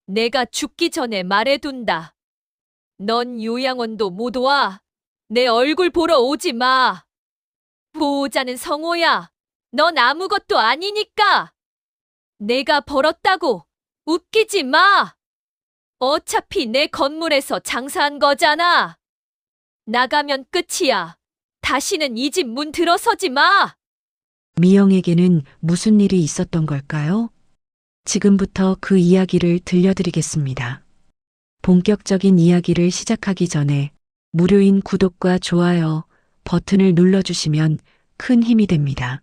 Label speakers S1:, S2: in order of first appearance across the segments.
S1: 내가 죽기 전에 말해둔다. 넌 요양원도 못 와. 내 얼굴 보러 오지 마. 보호자는 성호야. 넌 아무것도 아니니까. 내가 벌었다고 웃기지 마. 어차피 내 건물에서 장사한 거잖아. 나가면 끝이야. 다시는 이 집 문 들어서지 마.
S2: 미영에게는 무슨 일이 있었던 걸까요? 지금부터 그 이야기를 들려드리겠습니다. 본격적인 이야기를 시작하기 전에 무료인 구독과 좋아요 버튼을 눌러주시면 큰 힘이 됩니다.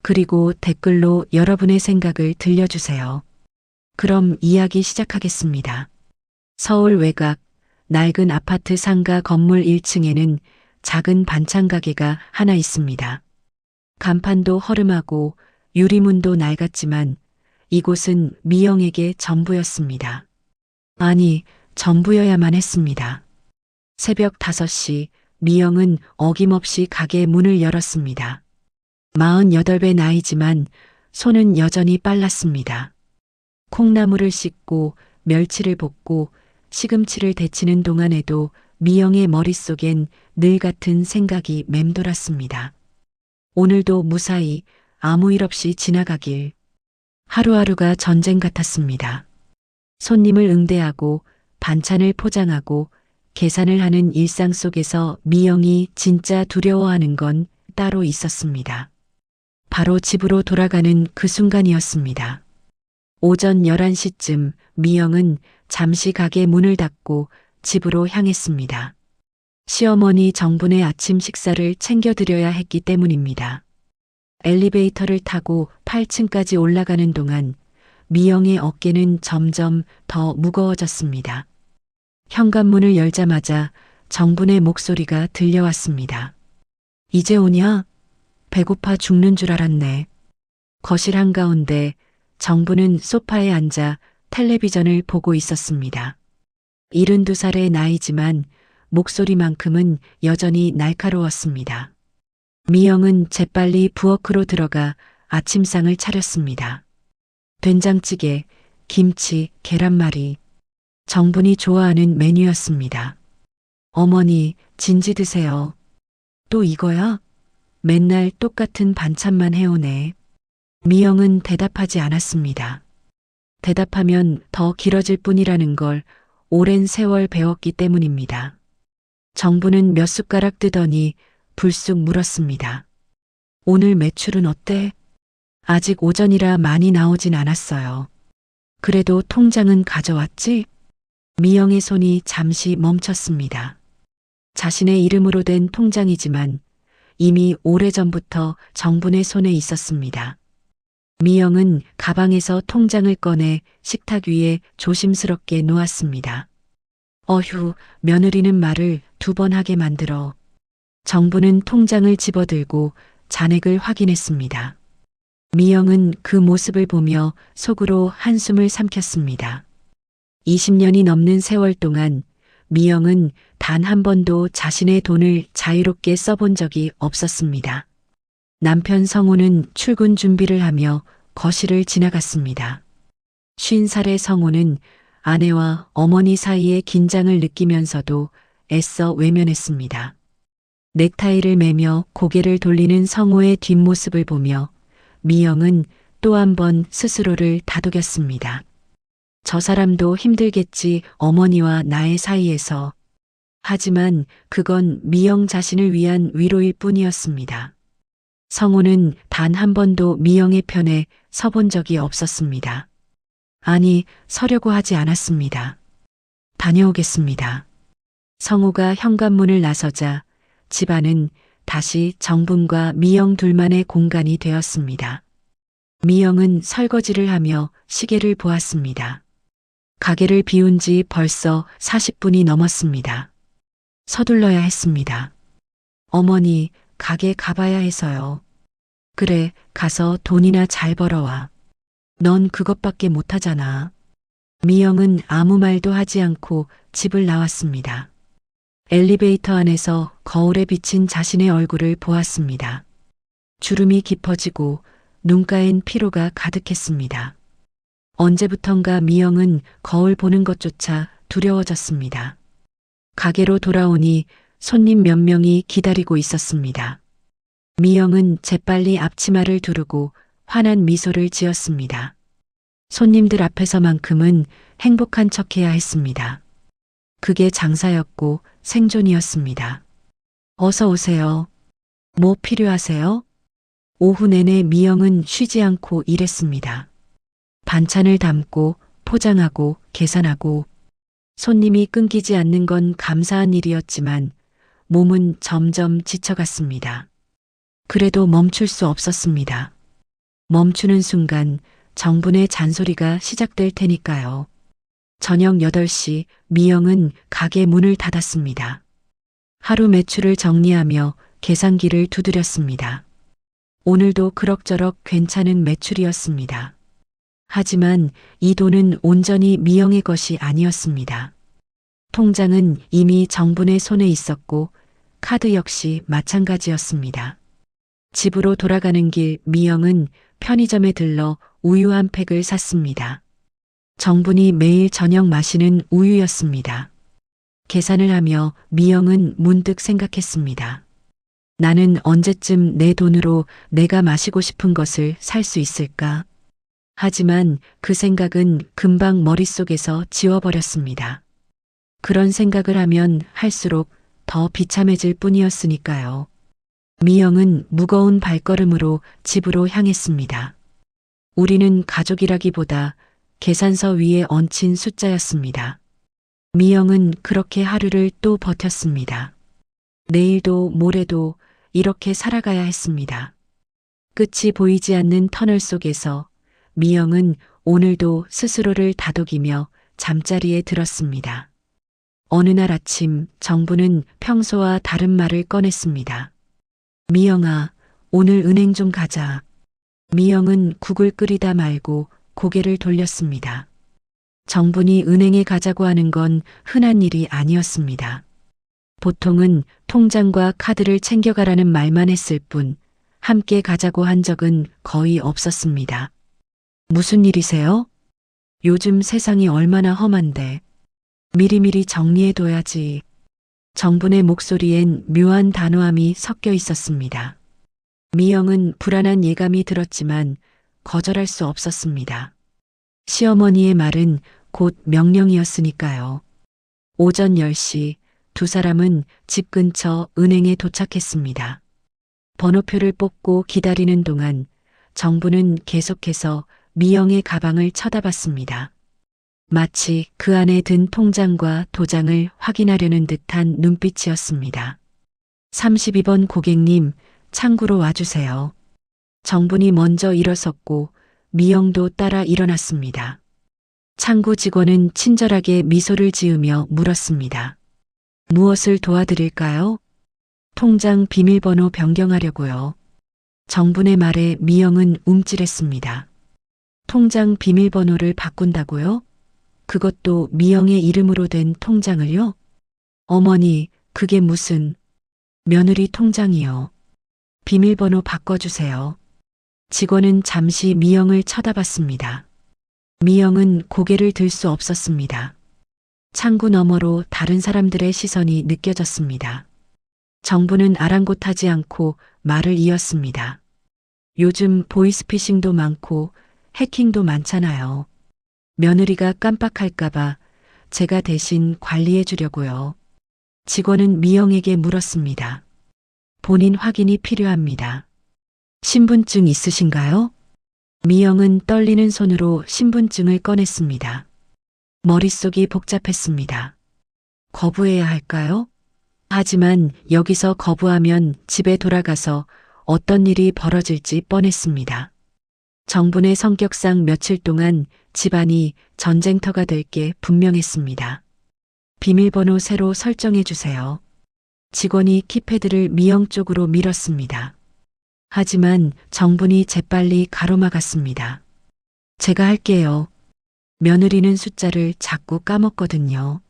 S2: 그리고 댓글로 여러분의 생각을 들려주세요. 그럼 이야기 시작하겠습니다. 서울 외곽 낡은 아파트 상가 건물 1층에는 작은 반찬 가게가 하나 있습니다. 간판도 허름하고 유리문도 낡았지만 이곳은 미영에게 전부였습니다. 아니, 전부여야만 했습니다. 새벽 5시 미영은 어김없이 가게 문을 열었습니다. 48배 나이지만 손은 여전히 빨랐습니다. 콩나물을 씻고 멸치를 볶고 시금치를 데치는 동안에도 미영의 머릿속엔 늘 같은 생각이 맴돌았습니다. 오늘도 무사히 아무 일 없이 지나가길. 하루하루가 전쟁 같았습니다. 손님을 응대하고 반찬을 포장하고 계산을 하는 일상 속에서 미영이 진짜 두려워하는 건 따로 있었습니다. 바로 집으로 돌아가는 그 순간이었습니다. 오전 11시쯤 미영은 잠시 가게 문을 닫고 집으로 향했습니다. 시어머니 정분의 아침 식사를 챙겨드려야 했기 때문입니다. 엘리베이터를 타고 8층까지 올라가는 동안 미영의 어깨는 점점 더 무거워졌습니다. 현관문을 열자마자 정분의 목소리가 들려왔습니다. 이제 오냐? 배고파 죽는 줄 알았네. 거실 한가운데 정분은 소파에 앉아 텔레비전을 보고 있었습니다. 72살의 나이지만 목소리만큼은 여전히 날카로웠습니다. 미영은 재빨리 부엌으로 들어가 아침상을 차렸습니다. 된장찌개, 김치, 계란말이. 정분이 좋아하는 메뉴였습니다. 어머니, 진지 드세요. 또 이거야? 맨날 똑같은 반찬만 해오네. 미영은 대답하지 않았습니다. 대답하면 더 길어질 뿐이라는 걸 오랜 세월 배웠기 때문입니다. 정부는 몇 숟가락 뜨더니 불쑥 물었습니다. 오늘 매출은 어때? 아직 오전이라 많이 나오진 않았어요. 그래도 통장은 가져왔지? 미영의 손이 잠시 멈췄습니다. 자신의 이름으로 된 통장이지만 이미 오래전부터 정분의 손에 있었습니다. 미영은 가방에서 통장을 꺼내 식탁 위에 조심스럽게 놓았습니다. 어휴, 며느리는 말을 2번 하게 만들어. 정부는 통장을 집어들고 잔액을 확인했습니다. 미영은 그 모습을 보며 속으로 한숨을 삼켰습니다. 20년이 넘는 세월 동안 미영은 단 한 번도 자신의 돈을 자유롭게 써본 적이 없었습니다. 남편 성호는 출근 준비를 하며 거실을 지나갔습니다. 50살의 성호는 아내와 어머니 사이의 긴장을 느끼면서도 애써 외면했습니다. 넥타이를 매며 고개를 돌리는 성호의 뒷모습을 보며 미영은 또 한 번 스스로를 다독였습니다. 저 사람도 힘들겠지, 어머니와 나의 사이에서. 하지만 그건 미영 자신을 위한 위로일 뿐이었습니다. 성호는 단 한 번도 미영의 편에 서본 적이 없었습니다. 아니, 서려고 하지 않았습니다. 다녀오겠습니다. 성호가 현관문을 나서자 집안은 다시 정분과 미영 둘만의 공간이 되었습니다. 미영은 설거지를 하며 시계를 보았습니다. 가게를 비운 지 벌써 40분이 넘었습니다. 서둘러야 했습니다. 어머니, 가게 가봐야 해서요. 그래, 가서 돈이나 잘 벌어와. 넌 그것밖에 못하잖아. 미영은 아무 말도 하지 않고 집을 나왔습니다. 엘리베이터 안에서 거울에 비친 자신의 얼굴을 보았습니다. 주름이 깊어지고 눈가엔 피로가 가득했습니다. 언제부턴가 미영은 거울 보는 것조차 두려워졌습니다. 가게로 돌아오니 손님 몇 명이 기다리고 있었습니다. 미영은 재빨리 앞치마를 두르고 환한 미소를 지었습니다. 손님들 앞에서만큼은 행복한 척해야 했습니다. 그게 장사였고 생존이었습니다. 어서 오세요. 뭐 필요하세요? 오후 내내 미영은 쉬지 않고 일했습니다. 반찬을 담고 포장하고 계산하고 손님이 끊기지 않는 건 감사한 일이었지만 몸은 점점 지쳐갔습니다. 그래도 멈출 수 없었습니다. 멈추는 순간 정분의 잔소리가 시작될 테니까요. 저녁 8시 미영은 가게 문을 닫았습니다. 하루 매출을 정리하며 계산기를 두드렸습니다. 오늘도 그럭저럭 괜찮은 매출이었습니다. 하지만 이 돈은 온전히 미영의 것이 아니었습니다. 통장은 이미 정분의 손에 있었고 카드 역시 마찬가지였습니다. 집으로 돌아가는 길 미영은 편의점에 들러 우유 한 팩을 샀습니다. 정분이 매일 저녁 마시는 우유였습니다. 계산을 하며 미영은 문득 생각했습니다. 나는 언제쯤 내 돈으로 내가 마시고 싶은 것을 살 수 있을까? 하지만 그 생각은 금방 머릿속에서 지워버렸습니다. 그런 생각을 하면 할수록 더 비참해질 뿐이었으니까요. 미영은 무거운 발걸음으로 집으로 향했습니다. 우리는 가족이라기보다 계산서 위에 얹힌 숫자였습니다. 미영은 그렇게 하루를 또 버텼습니다. 내일도 모레도 이렇게 살아가야 했습니다. 끝이 보이지 않는 터널 속에서 미영은 오늘도 스스로를 다독이며 잠자리에 들었습니다. 어느 날 아침 정부는 평소와 다른 말을 꺼냈습니다. 미영아, 오늘 은행 좀 가자. 미영은 국을 끓이다 말고 고개를 돌렸습니다. 정분이 은행에 가자고 하는 건 흔한 일이 아니었습니다. 보통은 통장과 카드를 챙겨가라는 말만 했을 뿐 함께 가자고 한 적은 거의 없었습니다. 무슨 일이세요? 요즘 세상이 얼마나 험한데 미리미리 정리해둬야지. 정분의 목소리엔 묘한 단호함이 섞여 있었습니다. 미영은 불안한 예감이 들었지만 거절할 수 없었습니다. 시어머니의 말은 곧 명령이었으니까요. 오전 10시 두 사람은 집 근처 은행에 도착했습니다. 번호표를 뽑고 기다리는 동안 정부는 계속해서 미영의 가방을 쳐다봤습니다. 마치 그 안에 든 통장과 도장을 확인하려는 듯한 눈빛이었습니다. 32번 고객님, 창구로 와주세요. 정분이 먼저 일어섰고 미영도 따라 일어났습니다. 창구 직원은 친절하게 미소를 지으며 물었습니다. 무엇을 도와드릴까요? 통장 비밀번호 변경하려고요. 정분의 말에 미영은 움찔했습니다. 통장 비밀번호를 바꾼다고요? 그것도 미영의 이름으로 된 통장을요? 어머니, 그게 무슨... 며느리 통장이요. 비밀번호 바꿔주세요. 직원은 잠시 미영을 쳐다봤습니다. 미영은 고개를 들 수 없었습니다. 창구 너머로 다른 사람들의 시선이 느껴졌습니다. 정부는 아랑곳하지 않고 말을 이었습니다. 요즘 보이스피싱도 많고 해킹도 많잖아요. 며느리가 깜빡할까봐 제가 대신 관리해 주려고요. 직원은 미영에게 물었습니다. 본인 확인이 필요합니다. 신분증 있으신가요? 미영은 떨리는 손으로 신분증을 꺼냈습니다. 머릿속이 복잡했습니다. 거부해야 할까요? 하지만 여기서 거부하면 집에 돌아가서 어떤 일이 벌어질지 뻔했습니다. 정분의 성격상 며칠 동안 집안이 전쟁터가 될 게 분명했습니다. 비밀번호 새로 설정해 주세요. 직원이 키패드를 미영 쪽으로 밀었습니다. 하지만 정분이 재빨리 가로막았습니다. 제가 할게요. 며느리는 숫자를 자꾸 까먹거든요.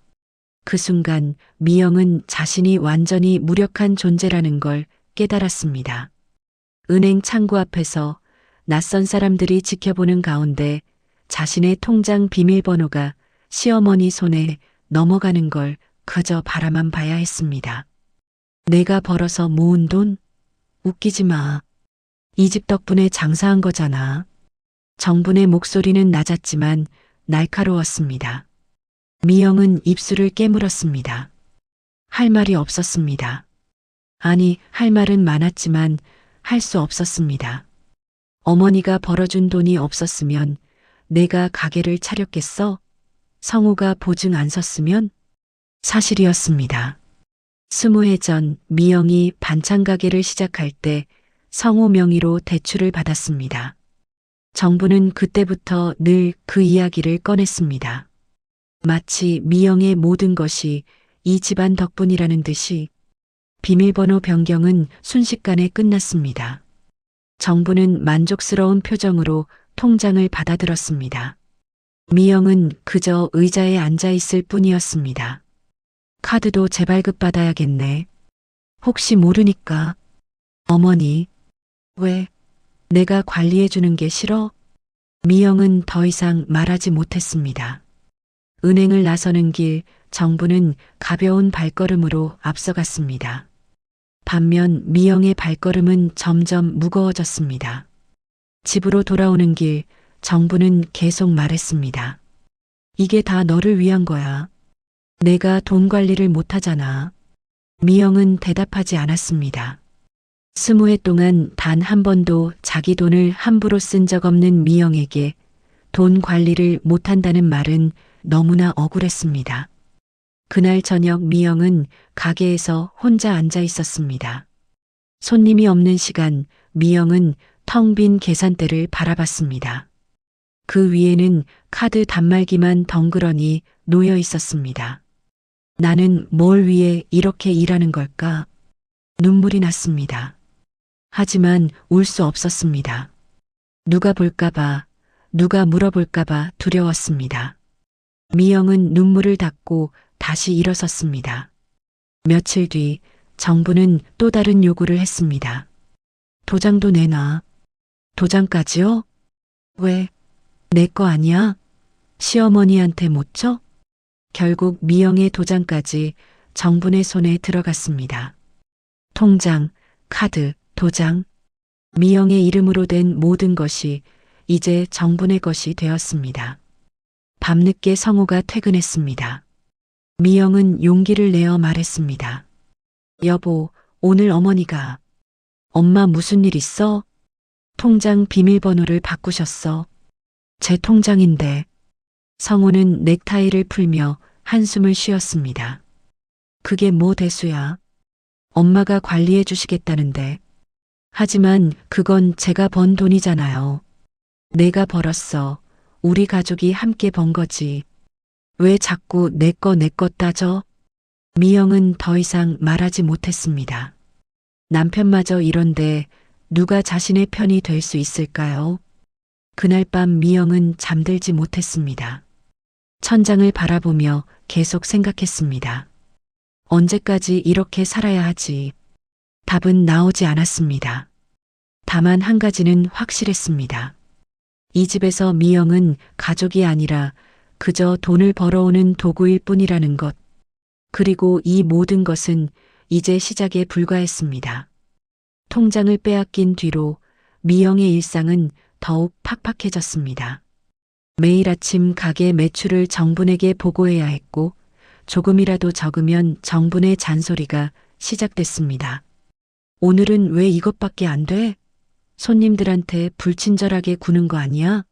S2: 그 순간 미영은 자신이 완전히 무력한 존재라는 걸 깨달았습니다. 은행 창구 앞에서 낯선 사람들이 지켜보는 가운데 자신의 통장 비밀번호가 시어머니 손에 넘어가는 걸 그저 바라만 봐야 했습니다. 내가 벌어서 모은 돈? 웃기지 마. 이 집 덕분에 장사한 거잖아. 정분의 목소리는 낮았지만 날카로웠습니다. 미영은 입술을 깨물었습니다. 할 말이 없었습니다. 아니, 할 말은 많았지만 할 수 없었습니다. 어머니가 벌어준 돈이 없었으면 내가 가게를 차렸겠어? 성우가 보증 안 섰으면? 사실이었습니다. 20해 전 미영이 반찬 가게를 시작할 때 성우 명의로 대출을 받았습니다. 정부는 그때부터 늘 그 이야기를 꺼냈습니다. 마치 미영의 모든 것이 이 집안 덕분이라는 듯이. 비밀번호 변경은 순식간에 끝났습니다. 정부는 만족스러운 표정으로 통장을 받아들었습니다. 미영은 그저 의자에 앉아 있을 뿐이었습니다. 카드도 재발급 받아야겠네. 혹시 모르니까. 어머니, 왜 내가 관리해 주는 게 싫어? 미영은 더 이상 말하지 못했습니다. 은행을 나서는 길 정부는 가벼운 발걸음으로 앞서갔습니다. 반면 미영의 발걸음은 점점 무거워졌습니다. 집으로 돌아오는 길 정부는 계속 말했습니다. 이게 다 너를 위한 거야. 내가 돈 관리를 못하잖아. 미영은 대답하지 않았습니다. 20해 동안 단 한 번도 자기 돈을 함부로 쓴 적 없는 미영에게 돈 관리를 못한다는 말은 너무나 억울했습니다. 그날 저녁 미영은 가게에서 혼자 앉아 있었습니다. 손님이 없는 시간 미영은 텅 빈 계산대를 바라봤습니다. 그 위에는 카드 단말기만 덩그러니 놓여 있었습니다. 나는 뭘 위해 이렇게 일하는 걸까? 눈물이 났습니다. 하지만 울 수 없었습니다. 누가 볼까봐, 누가 물어볼까봐 두려웠습니다. 미영은 눈물을 닦고 다시 일어섰습니다. 며칠 뒤 정부는 또 다른 요구를 했습니다. 도장도 내놔. 도장까지요? 왜? 내 거 아니야? 시어머니한테 못 줘? 결국 미영의 도장까지 정분의 손에 들어갔습니다. 통장, 카드, 도장. 미영의 이름으로 된 모든 것이 이제 정분의 것이 되었습니다. 밤늦게 성우가 퇴근했습니다. 미영은 용기를 내어 말했습니다. 여보, 오늘 어머니가. 엄마 무슨 일 있어? 통장 비밀번호를 바꾸셨어. 제 통장인데. 성우는 넥타이를 풀며 한숨을 쉬었습니다. 그게 뭐 대수야. 엄마가 관리해 주시겠다는데. 하지만 그건 제가 번 돈이잖아요. 내가 벌었어. 우리 가족이 함께 번 거지. 왜 자꾸 내 거 따져? 미영은 더 이상 말하지 못했습니다. 남편마저 이런데 누가 자신의 편이 될 수 있을까요? 그날 밤 미영은 잠들지 못했습니다. 천장을 바라보며 계속 생각했습니다. 언제까지 이렇게 살아야 하지? 답은 나오지 않았습니다. 다만 한 가지는 확실했습니다. 이 집에서 미영은 가족이 아니라 그저 돈을 벌어오는 도구일 뿐이라는 것. 그리고 이 모든 것은 이제 시작에 불과했습니다. 통장을 빼앗긴 뒤로 미영의 일상은 더욱 팍팍해졌습니다. 매일 아침 가게 매출을 정분에게 보고해야 했고 조금이라도 적으면 정분의 잔소리가 시작됐습니다. 오늘은 왜 이것밖에 안 돼? 손님들한테 불친절하게 구는 거 아니야?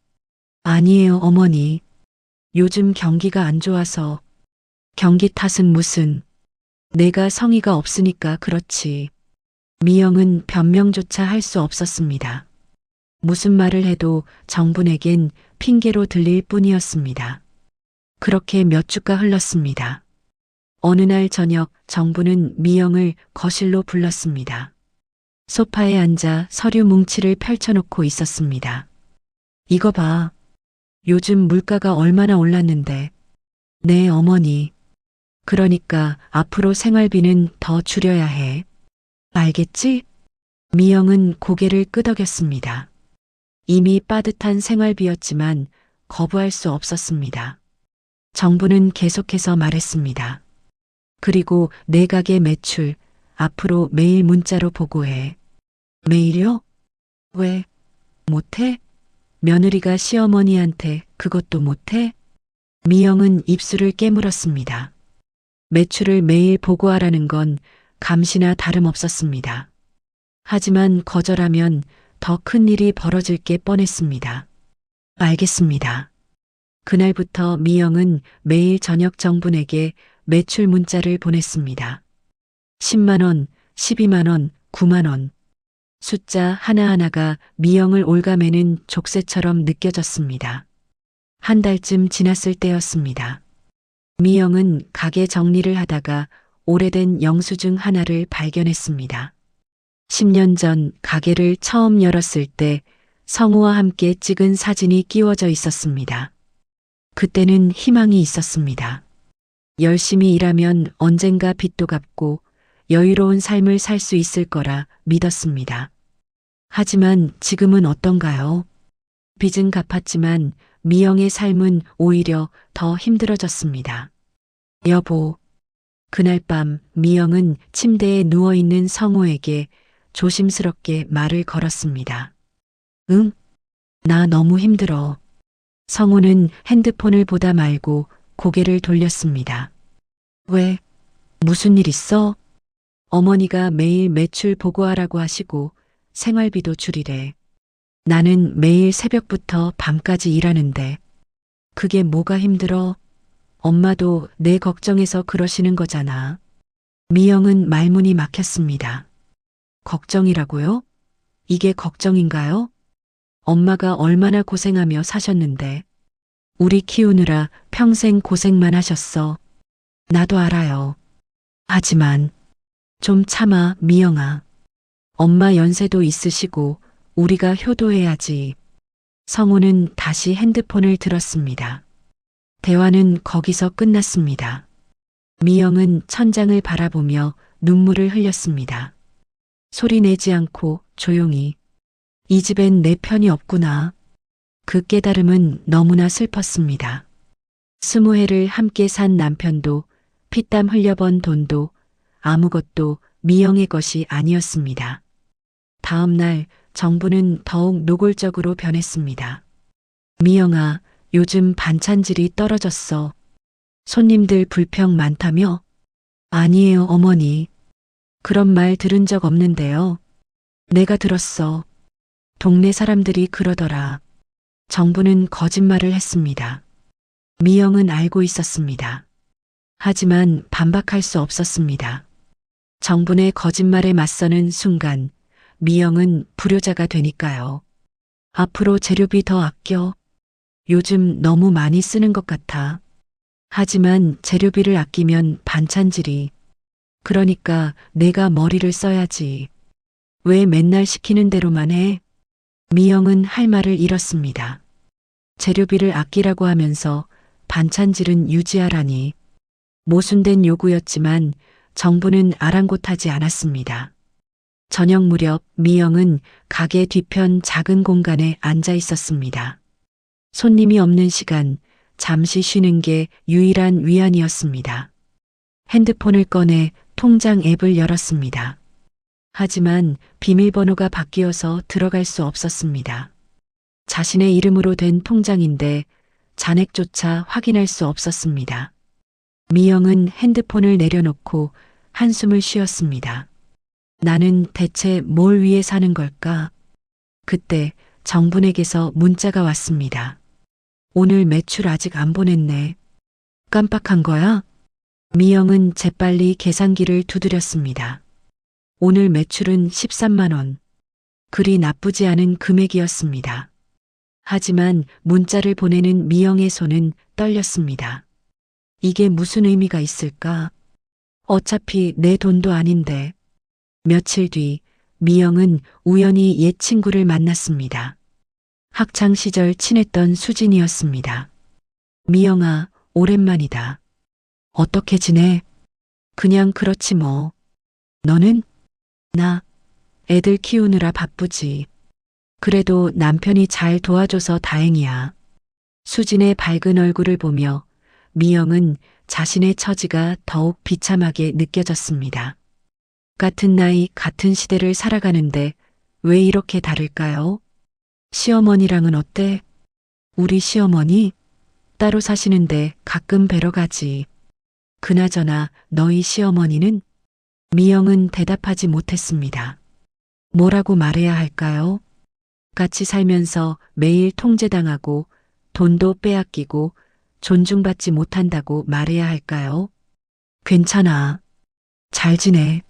S2: 아니에요, 어머니. 요즘 경기가 안 좋아서. 경기 탓은 무슨. 내가 성의가 없으니까 그렇지. 미영은 변명조차 할 수 없었습니다. 무슨 말을 해도 정분에겐 핑계로 들릴 뿐이었습니다. 그렇게 몇 주가 흘렀습니다. 어느 날 저녁 정부는 미영을 거실로 불렀습니다. 소파에 앉아 서류 뭉치를 펼쳐놓고 있었습니다. 이거 봐. 요즘 물가가 얼마나 올랐는데. 네, 어머니. 그러니까 앞으로 생활비는 더 줄여야 해. 알겠지? 미영은 고개를 끄덕였습니다. 이미 빠듯한 생활비였지만 거부할 수 없었습니다. 정부는 계속해서 말했습니다. 그리고 내 가게 매출 앞으로 매일 문자로 보고해. 매일요? 왜? 못해? 며느리가 시어머니한테 그것도 못해? 미영은 입술을 깨물었습니다. 매출을 매일 보고하라는 건 감시나 다름없었습니다. 하지만 거절하면 더 큰 일이 벌어질 게 뻔했습니다. 알겠습니다. 그날부터 미영은 매일 저녁 정분에게 매출 문자를 보냈습니다. 10만 원, 12만 원, 9만 원. 숫자 하나하나가 미영을 올가매는 족쇄처럼 느껴졌습니다. 한 달쯤 지났을 때였습니다. 미영은 가게 정리를 하다가 오래된 영수증 하나를 발견했습니다. 10년 전 가게를 처음 열었을 때 성우와 함께 찍은 사진이 끼워져 있었습니다. 그때는 희망이 있었습니다. 열심히 일하면 언젠가 빚도 갚고 여유로운 삶을 살 수 있을 거라 믿었습니다. 하지만 지금은 어떤가요? 빚은 갚았지만 미영의 삶은 오히려 더 힘들어졌습니다. 여보. 그날 밤 미영은 침대에 누워있는 성우에게 조심스럽게 말을 걸었습니다. 응? 나 너무 힘들어. 성우는 핸드폰을 보다 말고 고개를 돌렸습니다. 왜? 무슨 일 있어? 어머니가 매일 매출 보고하라고 하시고 생활비도 줄이래. 나는 매일 새벽부터 밤까지 일하는데 그게 뭐가 힘들어? 엄마도 내 걱정해서 그러시는 거잖아. 미영은 말문이 막혔습니다. 걱정이라고요? 이게 걱정인가요? 엄마가 얼마나 고생하며 사셨는데 우리 키우느라 평생 고생만 하셨어. 나도 알아요. 하지만 좀 참아, 미영아. 엄마 연세도 있으시고 우리가 효도해야지. 성우는 다시 핸드폰을 들었습니다. 대화는 거기서 끝났습니다. 미영은 천장을 바라보며 눈물을 흘렸습니다. 소리 내지 않고 조용히. 이 집엔 내 편이 없구나. 그 깨달음은 너무나 슬펐습니다. 20해를 함께 산 남편도 피땀 흘려번 돈도 아무것도 미영의 것이 아니었습니다. 다음 날 정부는 더욱 노골적으로 변했습니다. 미영아, 요즘 반찬질이 떨어졌어. 손님들 불평 많다며? 아니에요, 어머니. 그런 말 들은 적 없는데요. 내가 들었어. 동네 사람들이 그러더라. 정부는 거짓말을 했습니다. 미영은 알고 있었습니다. 하지만 반박할 수 없었습니다. 정부의 거짓말에 맞서는 순간 미영은 불효자가 되니까요. 앞으로 재료비 더 아껴. 요즘 너무 많이 쓰는 것 같아. 하지만 재료비를 아끼면 반찬질이. 그러니까 내가 머리를 써야지. 왜 맨날 시키는 대로만 해? 미영은 할 말을 잃었습니다. 재료비를 아끼라고 하면서 반찬질은 유지하라니. 모순된 요구였지만 정부는 아랑곳하지 않았습니다. 저녁 무렵 미영은 가게 뒤편 작은 공간에 앉아 있었습니다. 손님이 없는 시간, 잠시 쉬는 게 유일한 위안이었습니다. 핸드폰을 꺼내 통장 앱을 열었습니다. 하지만 비밀번호가 바뀌어서 들어갈 수 없었습니다. 자신의 이름으로 된 통장인데 잔액조차 확인할 수 없었습니다. 미영은 핸드폰을 내려놓고 한숨을 쉬었습니다. 나는 대체 뭘 위해 사는 걸까? 그때 정분에게서 문자가 왔습니다. 오늘 매출 아직 안 보냈네. 깜빡한 거야? 미영은 재빨리 계산기를 두드렸습니다. 오늘 매출은 13만 원. 그리 나쁘지 않은 금액이었습니다. 하지만 문자를 보내는 미영의 손은 떨렸습니다. 이게 무슨 의미가 있을까? 어차피 내 돈도 아닌데. 며칠 뒤 미영은 우연히 옛 친구를 만났습니다. 학창 시절 친했던 수진이었습니다. 미영아, 오랜만이다. 어떻게 지내? 그냥 그렇지 뭐. 너는? 나 애들 키우느라 바쁘지. 그래도 남편이 잘 도와줘서 다행이야. 수진의 밝은 얼굴을 보며 미영은 자신의 처지가 더욱 비참하게 느껴졌습니다. 같은 나이, 같은 시대를 살아가는데 왜 이렇게 다를까요? 시어머니랑은 어때? 우리 시어머니? 따로 사시는데 가끔 뵈러 가지. 그나저나 너희 시어머니는? 미영은 대답하지 못했습니다. 뭐라고 말해야 할까요? 같이 살면서 매일 통제당하고 돈도 빼앗기고 존중받지 못한다고 말해야 할까요? 괜찮아. 잘 지내.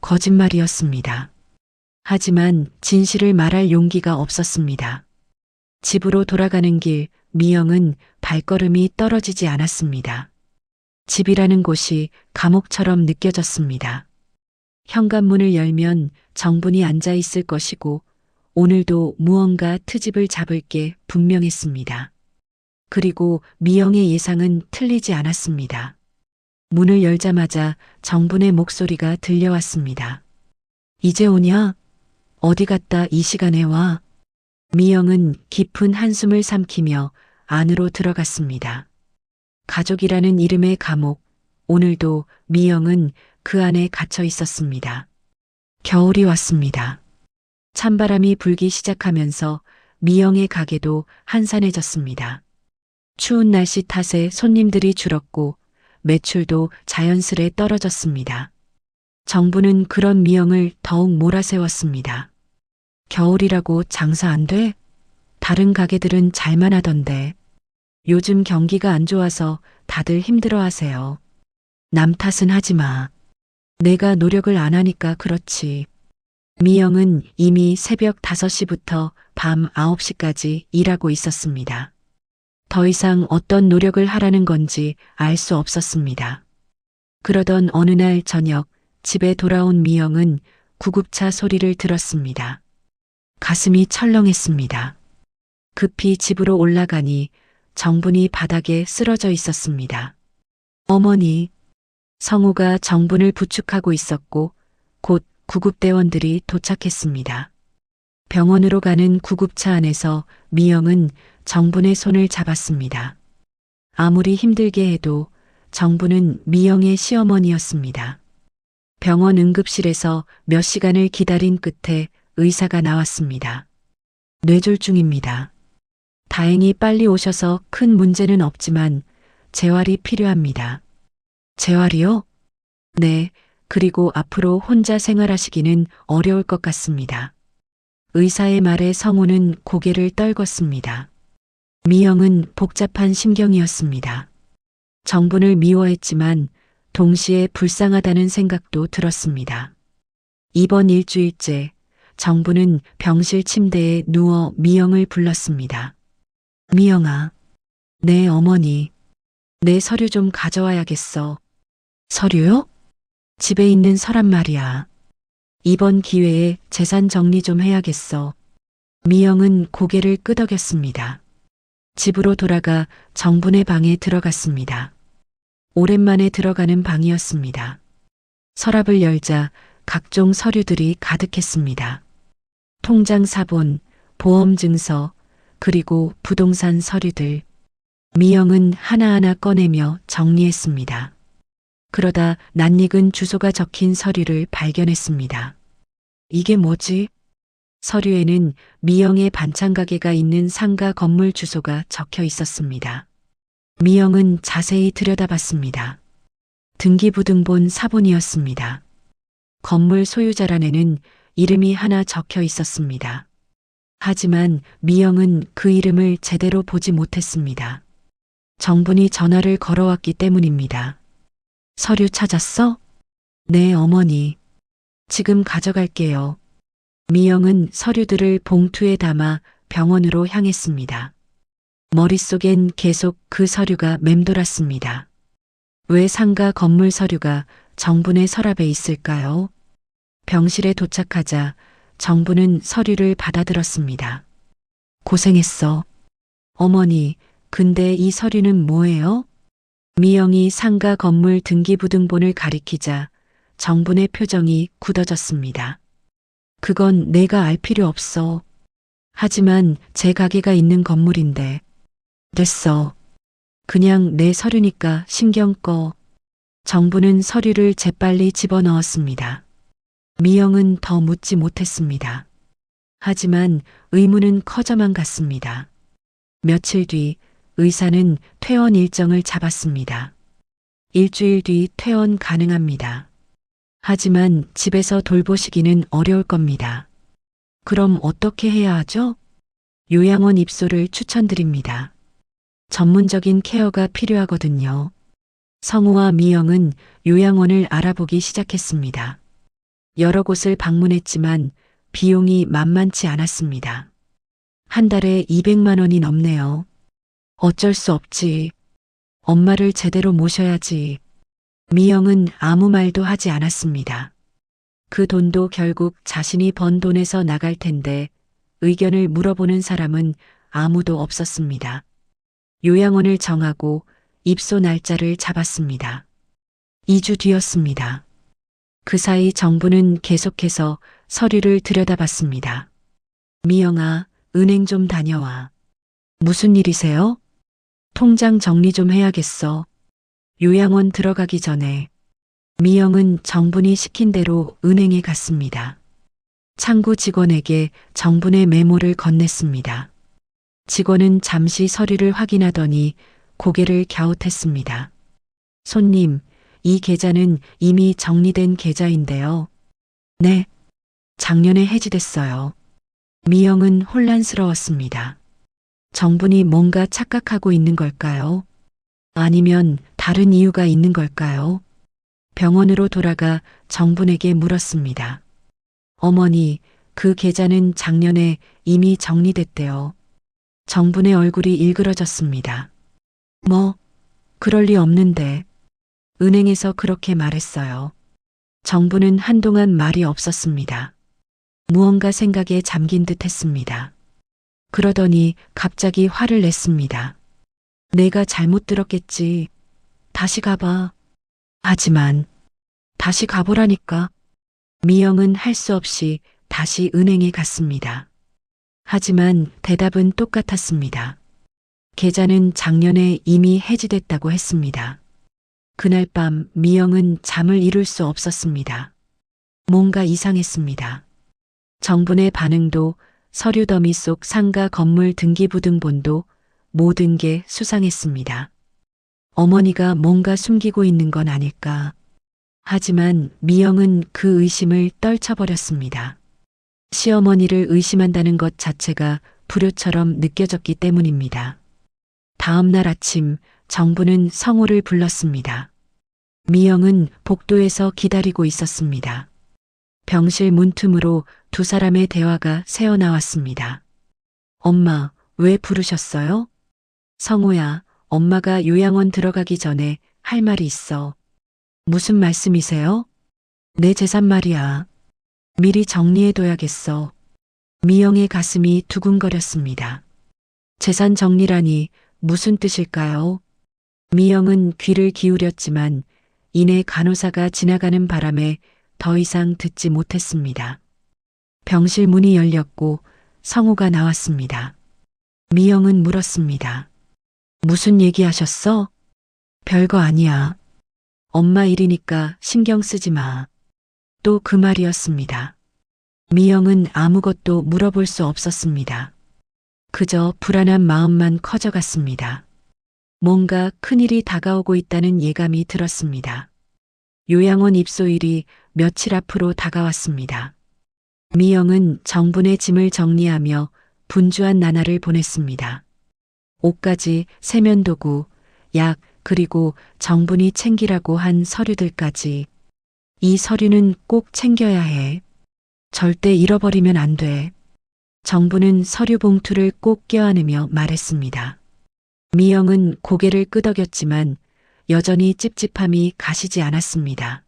S2: 거짓말이었습니다. 하지만 진실을 말할 용기가 없었습니다. 집으로 돌아가는 길 미영은 발걸음이 떨어지지 않았습니다. 집이라는 곳이 감옥처럼 느껴졌습니다. 현관문을 열면 정분이 앉아 있을 것이고 오늘도 무언가 트집을 잡을 게 분명했습니다. 그리고 미영의 예상은 틀리지 않았습니다. 문을 열자마자 정분의 목소리가 들려왔습니다. 이제 오냐? 어디 갔다 이 시간에 와? 미영은 깊은 한숨을 삼키며 안으로 들어갔습니다. 가족이라는 이름의 감옥, 오늘도 미영은 그 안에 갇혀 있었습니다. 겨울이 왔습니다. 찬바람이 불기 시작하면서 미영의 가게도 한산해졌습니다. 추운 날씨 탓에 손님들이 줄었고 매출도 자연스레 떨어졌습니다. 정부는 그런 미영을 더욱 몰아세웠습니다. 겨울이라고 장사 안 돼? 다른 가게들은 잘만 하던데. 요즘 경기가 안 좋아서 다들 힘들어하세요. 남 탓은 하지 마. 내가 노력을 안 하니까 그렇지. 미영은 이미 새벽 5시부터 밤 9시까지 일하고 있었습니다. 더 이상 어떤 노력을 하라는 건지 알 수 없었습니다. 그러던 어느 날 저녁 집에 돌아온 미영은 구급차 소리를 들었습니다. 가슴이 철렁했습니다. 급히 집으로 올라가니 정분이 바닥에 쓰러져 있었습니다. 어머니, 성우가 정분을 부축하고 있었고 곧 구급대원들이 도착했습니다. 병원으로 가는 구급차 안에서 미영은 정분의 손을 잡았습니다. 아무리 힘들게 해도 정분은 미영의 시어머니였습니다. 병원 응급실에서 몇 시간을 기다린 끝에 의사가 나왔습니다. 뇌졸중입니다. 다행히 빨리 오셔서 큰 문제는 없지만 재활이 필요합니다. 재활이요? 네, 그리고 앞으로 혼자 생활하시기는 어려울 것 같습니다. 의사의 말에 성우는 고개를 떨궜습니다. 미영은 복잡한 심경이었습니다. 정분을 미워했지만 동시에 불쌍하다는 생각도 들었습니다. 이번 일주일째 정부는 병실 침대에 누워 미영을 불렀습니다. 미영아, 네 어머니, 내 서류 좀 가져와야겠어. 서류요? 집에 있는 서랍 말이야. 이번 기회에 재산 정리 좀 해야겠어. 미영은 고개를 끄덕였습니다. 집으로 돌아가 정분의 방에 들어갔습니다. 오랜만에 들어가는 방이었습니다. 서랍을 열자 각종 서류들이 가득했습니다. 통장 사본, 보험 증서, 그리고 부동산 서류들. 미영은 하나하나 꺼내며 정리했습니다. 그러다 낯익은 주소가 적힌 서류를 발견했습니다. 이게 뭐지? 서류에는 미영의 반찬 가게가 있는 상가 건물 주소가 적혀 있었습니다. 미영은 자세히 들여다봤습니다. 등기부등본 사본이었습니다. 건물 소유자란에는 이름이 하나 적혀 있었습니다. 하지만 미영은 그 이름을 제대로 보지 못했습니다. 정분이 전화를 걸어왔기 때문입니다. 서류 찾았어? 네, 어머니. 지금 가져갈게요. 미영은 서류들을 봉투에 담아 병원으로 향했습니다. 머릿속엔 계속 그 서류가 맴돌았습니다. 왜 상가 건물 서류가 정분의 서랍에 있을까요? 병실에 도착하자 정부는 서류를 받아들었습니다. 고생했어. 어머니, 근데 이 서류는 뭐예요? 미영이 상가 건물 등기부등본을 가리키자 정분의 표정이 굳어졌습니다. 그건 내가 알 필요 없어. 하지만 제 가게가 있는 건물인데. 됐어. 그냥 내 서류니까 신경 꺼. 정부는 서류를 재빨리 집어넣었습니다. 미영은 더 묻지 못했습니다. 하지만 의문은 커져만 갔습니다. 며칠 뒤 의사는 퇴원 일정을 잡았습니다. 일주일 뒤 퇴원 가능합니다. 하지만 집에서 돌보시기는 어려울 겁니다. 그럼 어떻게 해야 하죠? 요양원 입소를 추천드립니다. 전문적인 케어가 필요하거든요. 성우와 미영은 요양원을 알아보기 시작했습니다. 여러 곳을 방문했지만 비용이 만만치 않았습니다. 한 달에 200만 원이 넘네요. 어쩔 수 없지. 엄마를 제대로 모셔야지. 미영은 아무 말도 하지 않았습니다. 그 돈도 결국 자신이 번 돈에서 나갈 텐데 의견을 물어보는 사람은 아무도 없었습니다. 요양원을 정하고 입소 날짜를 잡았습니다. 2주 뒤였습니다. 그 사이 정부는 계속해서 서류를 들여다봤습니다. 미영아, 은행 좀 다녀와. 무슨 일이세요? 통장 정리 좀 해야겠어. 요양원 들어가기 전에 미영은 정분이 시킨 대로 은행에 갔습니다. 창구 직원에게 정분의 메모를 건넸습니다. 직원은 잠시 서류를 확인하더니 고개를 갸웃했습니다. 손님, 이 계좌는 이미 정리된 계좌인데요. 네, 작년에 해지됐어요. 미영은 혼란스러웠습니다. 정분이 뭔가 착각하고 있는 걸까요? 아니면 다른 이유가 있는 걸까요? 병원으로 돌아가 정분에게 물었습니다. 어머니, 그 계좌는 작년에 이미 정리됐대요. 정분의 얼굴이 일그러졌습니다. 뭐, 그럴 리 없는데. 은행에서 그렇게 말했어요. 정분은 한동안 말이 없었습니다. 무언가 생각에 잠긴 듯 했습니다. 그러더니 갑자기 화를 냈습니다. 내가 잘못 들었겠지. 다시 가봐. 하지만 다시 가보라니까. 미영은 할 수 없이 다시 은행에 갔습니다. 하지만 대답은 똑같았습니다. 계좌는 작년에 이미 해지됐다고 했습니다. 그날 밤 미영은 잠을 이룰 수 없었습니다. 뭔가 이상했습니다. 정분의 반응도 서류 더미 속 상가 건물 등기부등본도 모든 게 수상했습니다. 어머니가 뭔가 숨기고 있는 건 아닐까. 하지만 미영은 그 의심을 떨쳐버렸습니다. 시어머니를 의심한다는 것 자체가 불효처럼 느껴졌기 때문입니다. 다음 날 아침 정부는 성호를 불렀습니다. 미영은 복도에서 기다리고 있었습니다. 병실 문틈으로 두 사람의 대화가 새어나왔습니다. 엄마, 왜 부르셨어요? 성호야, 엄마가 요양원 들어가기 전에 할 말이 있어. 무슨 말씀이세요? 내 재산 말이야. 미리 정리해둬야겠어. 미영의 가슴이 두근거렸습니다. 재산 정리라니 무슨 뜻일까요? 미영은 귀를 기울였지만 이내 간호사가 지나가는 바람에 더 이상 듣지 못했습니다. 병실 문이 열렸고 성호가 나왔습니다. 미영은 물었습니다. 무슨 얘기하셨어? 별거 아니야. 엄마 일이니까 신경 쓰지 마. 또 그 말이었습니다. 미영은 아무것도 물어볼 수 없었습니다. 그저 불안한 마음만 커져갔습니다. 뭔가 큰일이 다가오고 있다는 예감이 들었습니다. 요양원 입소일이 며칠 앞으로 다가왔습니다. 미영은 정분의 짐을 정리하며 분주한 나날을 보냈습니다. 옷가지, 세면도구, 약, 그리고 정분이 챙기라고 한 서류들까지. 이 서류는 꼭 챙겨야 해. 절대 잃어버리면 안 돼. 정부는 서류 봉투를 꼭 껴안으며 말했습니다. 미영은 고개를 끄덕였지만 여전히 찝찝함이 가시지 않았습니다.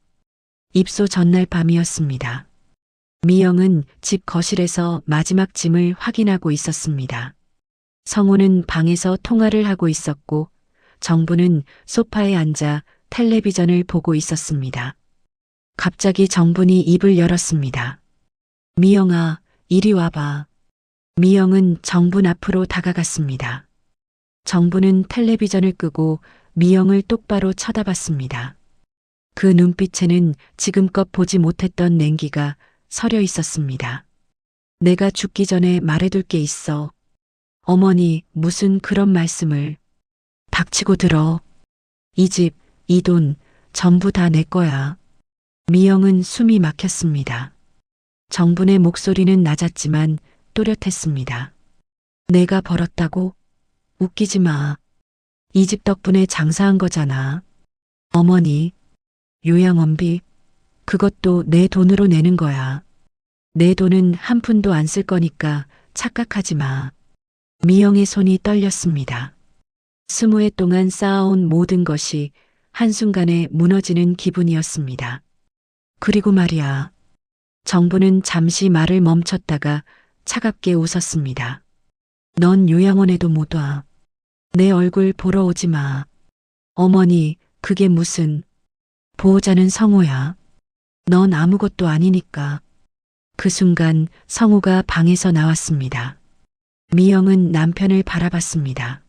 S2: 입소 전날 밤이었습니다. 미영은 집 거실에서 마지막 짐을 확인하고 있었습니다. 성호는 방에서 통화를 하고 있었고 정부는 소파에 앉아 텔레비전을 보고 있었습니다. 갑자기 정분이 입을 열었습니다. 미영아, 이리 와봐. 미영은 정분 앞으로 다가갔습니다. 정부는 텔레비전을 끄고 미영을 똑바로 쳐다봤습니다. 그 눈빛에는 지금껏 보지 못했던 냉기가 서려 있었습니다. 내가 죽기 전에 말해둘 게 있어. 어머니, 무슨 그런 말씀을. 닥치고 들어. 이 집, 이 돈, 전부 다 내 거야. 미영은 숨이 막혔습니다. 정분의 목소리는 낮았지만 또렷했습니다. 내가 벌었다고? 웃기지 마. 이 집 덕분에 장사한 거잖아. 어머니, 요양원비, 그것도 내 돈으로 내는 거야. 내 돈은 한 푼도 안 쓸 거니까 착각하지 마. 미영의 손이 떨렸습니다. 20해 동안 쌓아온 모든 것이 한순간에 무너지는 기분이었습니다. 그리고 말이야. 정부는 잠시 말을 멈췄다가 차갑게 웃었습니다. 넌 요양원에도 못 와. 내 얼굴 보러 오지 마. 어머니, 그게 무슨. 보호자는 성호야. 넌 아무것도 아니니까. 그 순간 성호가 방에서 나왔습니다. 미영은 남편을 바라봤습니다.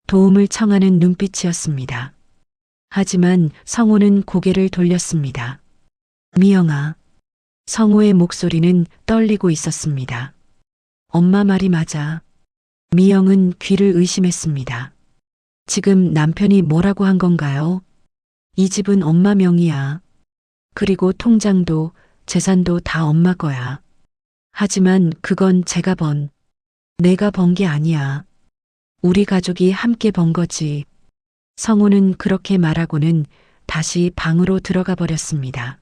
S2: 도움을 청하는 눈빛이었습니다. 하지만 성호는 고개를 돌렸습니다. 미영아. 성호의 목소리는 떨리고 있었습니다. 엄마 말이 맞아. 미영은 귀를 의심했습니다. 지금 남편이 뭐라고 한 건가요? 이 집은 엄마 명의야. 그리고 통장도 재산도 다 엄마 거야. 하지만 그건 내가 번 게 아니야. 우리 가족이 함께 번 거지. 성호는 그렇게 말하고는 다시 방으로 들어가 버렸습니다.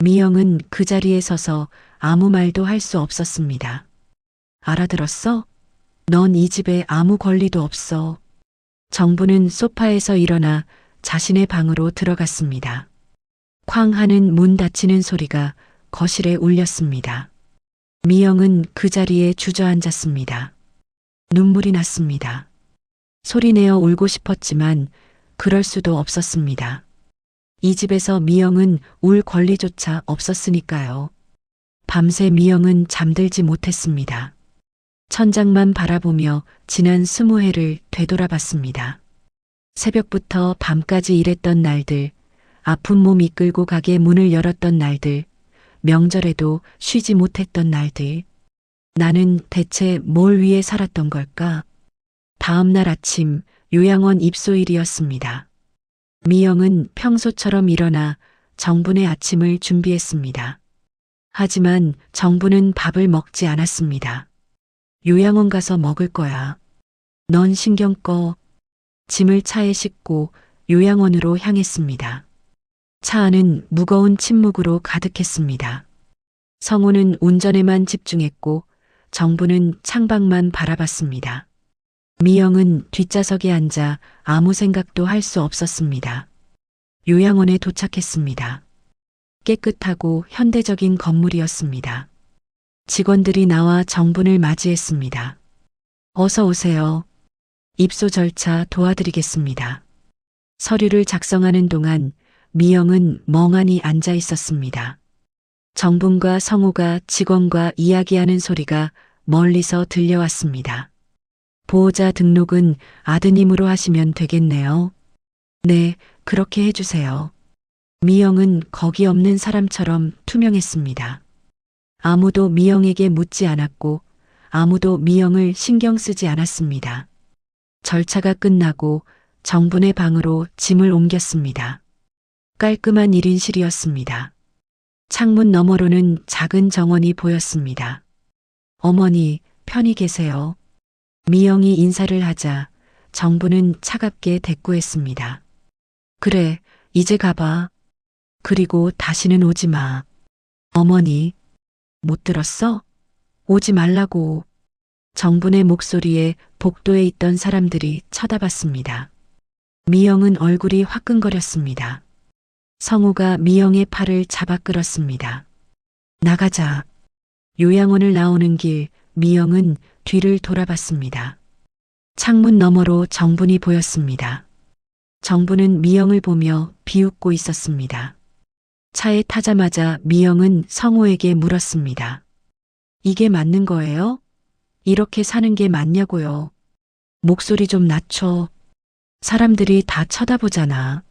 S2: 미영은 그 자리에 서서 아무 말도 할 수 없었습니다. 알아들었어? 넌 이 집에 아무 권리도 없어. 정부는 소파에서 일어나 자신의 방으로 들어갔습니다. 쾅 하는 문 닫히는 소리가 거실에 울렸습니다. 미영은 그 자리에 주저앉았습니다. 눈물이 났습니다. 소리내어 울고 싶었지만 그럴 수도 없었습니다. 이 집에서 미영은 울 권리조차 없었으니까요. 밤새 미영은 잠들지 못했습니다. 천장만 바라보며 지난 20해를 되돌아봤습니다. 새벽부터 밤까지 일했던 날들, 아픈 몸 이끌고 가게 문을 열었던 날들, 명절에도 쉬지 못했던 날들. 나는 대체 뭘 위해 살았던 걸까? 다음 날 아침 요양원 입소일이었습니다. 미영은 평소처럼 일어나 정분의 아침을 준비했습니다. 하지만 정분은 밥을 먹지 않았습니다. 요양원 가서 먹을 거야. 넌 신경 꺼. 짐을 차에 싣고 요양원으로 향했습니다. 차 안은 무거운 침묵으로 가득했습니다. 성호는 운전에만 집중했고 정부는 창밖만 바라봤습니다. 미영은 뒷좌석에 앉아 아무 생각도 할 수 없었습니다. 요양원에 도착했습니다. 깨끗하고 현대적인 건물이었습니다. 직원들이 나와 정분을 맞이했습니다. 어서 오세요. 입소 절차 도와드리겠습니다. 서류를 작성하는 동안 미영은 멍하니 앉아 있었습니다. 정분과 성호가 직원과 이야기하는 소리가 멀리서 들려왔습니다. 보호자 등록은 아드님으로 하시면 되겠네요. 네, 그렇게 해주세요. 미영은 거기 없는 사람처럼 투명했습니다. 아무도 미영에게 묻지 않았고 아무도 미영을 신경 쓰지 않았습니다. 절차가 끝나고 정분의 방으로 짐을 옮겼습니다. 깔끔한 1인실이었습니다. 창문 너머로는 작은 정원이 보였습니다. 어머니, 편히 계세요. 미영이 인사를 하자 정부는 차갑게 대꾸했습니다. 그래, 이제 가봐. 그리고 다시는 오지 마. 어머니, 못 들었어? 오지 말라고. 정분의 목소리에 복도에 있던 사람들이 쳐다봤습니다. 미영은 얼굴이 화끈거렸습니다. 성우가 미영의 팔을 잡아 끌었습니다. 나가자. 요양원을 나오는 길 미영은 뒤를 돌아봤습니다. 창문 너머로 정분이 보였습니다. 정분은 미영을 보며 비웃고 있었습니다. 차에 타자마자 미영은 성호에게 물었습니다. 이게 맞는 거예요? 이렇게 사는 게 맞냐고요? 목소리 좀 낮춰. 사람들이 다 쳐다보잖아.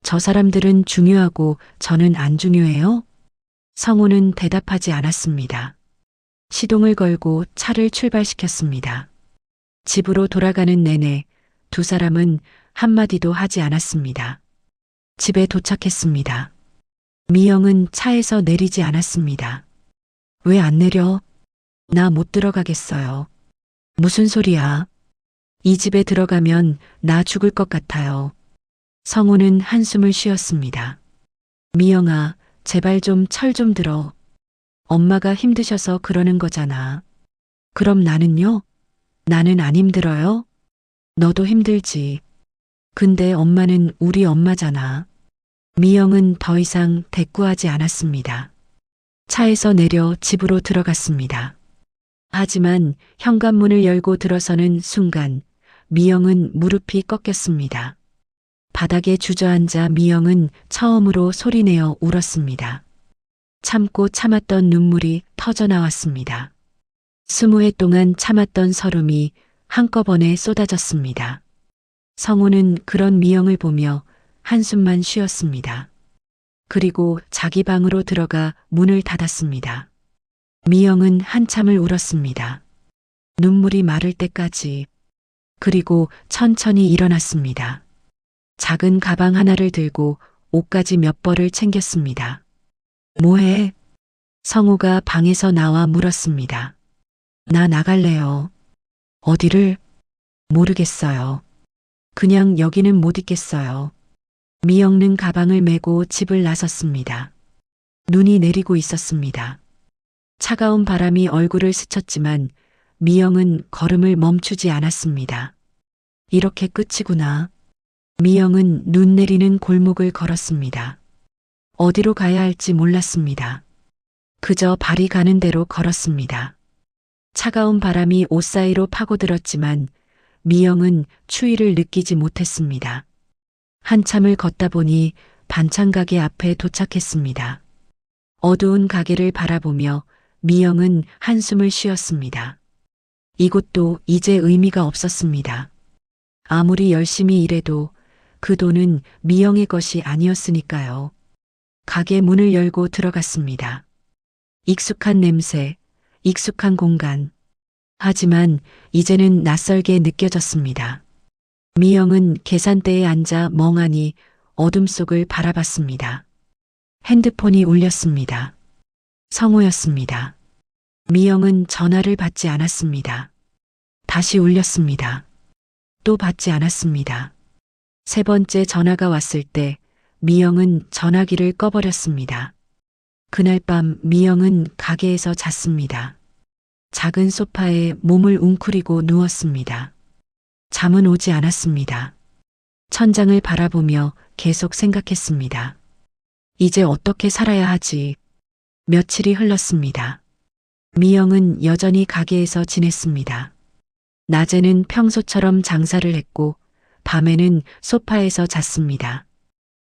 S2: 저 사람들은 중요하고 저는 안 중요해요? 성우는 대답하지 않았습니다. 시동을 걸고 차를 출발시켰습니다. 집으로 돌아가는 내내 두 사람은 한마디도 하지 않았습니다. 집에 도착했습니다. 미영은 차에서 내리지 않았습니다. 왜 안 내려? 나 못 들어가겠어요. 무슨 소리야? 이 집에 들어가면 나 죽을 것 같아요. 성우는 한숨을 쉬었습니다. 미영아, 제발 좀 철 좀 들어. 엄마가 힘드셔서 그러는 거잖아. 그럼 나는요? 나는 안 힘들어요? 너도 힘들지. 근데 엄마는 우리 엄마잖아. 미영은 더 이상 대꾸하지 않았습니다. 차에서 내려 집으로 들어갔습니다. 하지만 현관문을 열고 들어서는 순간 미영은 무릎이 꺾였습니다. 바닥에 주저앉아 미영은 처음으로 소리내어 울었습니다. 참고 참았던 눈물이 터져나왔습니다. 20해 동안 참았던 서름이 한꺼번에 쏟아졌습니다. 성우는 그런 미영을 보며 한숨만 쉬었습니다. 그리고 자기 방으로 들어가 문을 닫았습니다. 미영은 한참을 울었습니다. 눈물이 마를 때까지. 그리고 천천히 일어났습니다. 작은 가방 하나를 들고 옷까지 몇 벌을 챙겼습니다. 뭐해? 성우가 방에서 나와 물었습니다. 나 나갈래요. 어디를? 모르겠어요. 그냥 여기는 못 있겠어요. 미영은 가방을 메고 집을 나섰습니다. 눈이 내리고 있었습니다. 차가운 바람이 얼굴을 스쳤지만 미영은 걸음을 멈추지 않았습니다. 이렇게 끝이구나. 미영은 눈 내리는 골목을 걸었습니다. 어디로 가야 할지 몰랐습니다. 그저 발이 가는 대로 걸었습니다. 차가운 바람이 옷 사이로 파고들었지만 미영은 추위를 느끼지 못했습니다. 한참을 걷다 보니 반찬 가게 앞에 도착했습니다. 어두운 가게를 바라보며 미영은 한숨을 쉬었습니다. 이곳도 이제 의미가 없었습니다. 아무리 열심히 일해도 그 돈은 미영의 것이 아니었으니까요. 가게 문을 열고 들어갔습니다. 익숙한 냄새, 익숙한 공간. 하지만 이제는 낯설게 느껴졌습니다. 미영은 계산대에 앉아 멍하니 어둠 속을 바라봤습니다. 핸드폰이 울렸습니다. 성우였습니다. 미영은 전화를 받지 않았습니다. 다시 울렸습니다. 또 받지 않았습니다. 세 번째 전화가 왔을 때 미영은 전화기를 꺼버렸습니다. 그날 밤 미영은 가게에서 잤습니다. 작은 소파에 몸을 웅크리고 누웠습니다. 잠은 오지 않았습니다. 천장을 바라보며 계속 생각했습니다. 이제 어떻게 살아야 하지? 며칠이 흘렀습니다. 미영은 여전히 가게에서 지냈습니다. 낮에는 평소처럼 장사를 했고 밤에는 소파에서 잤습니다.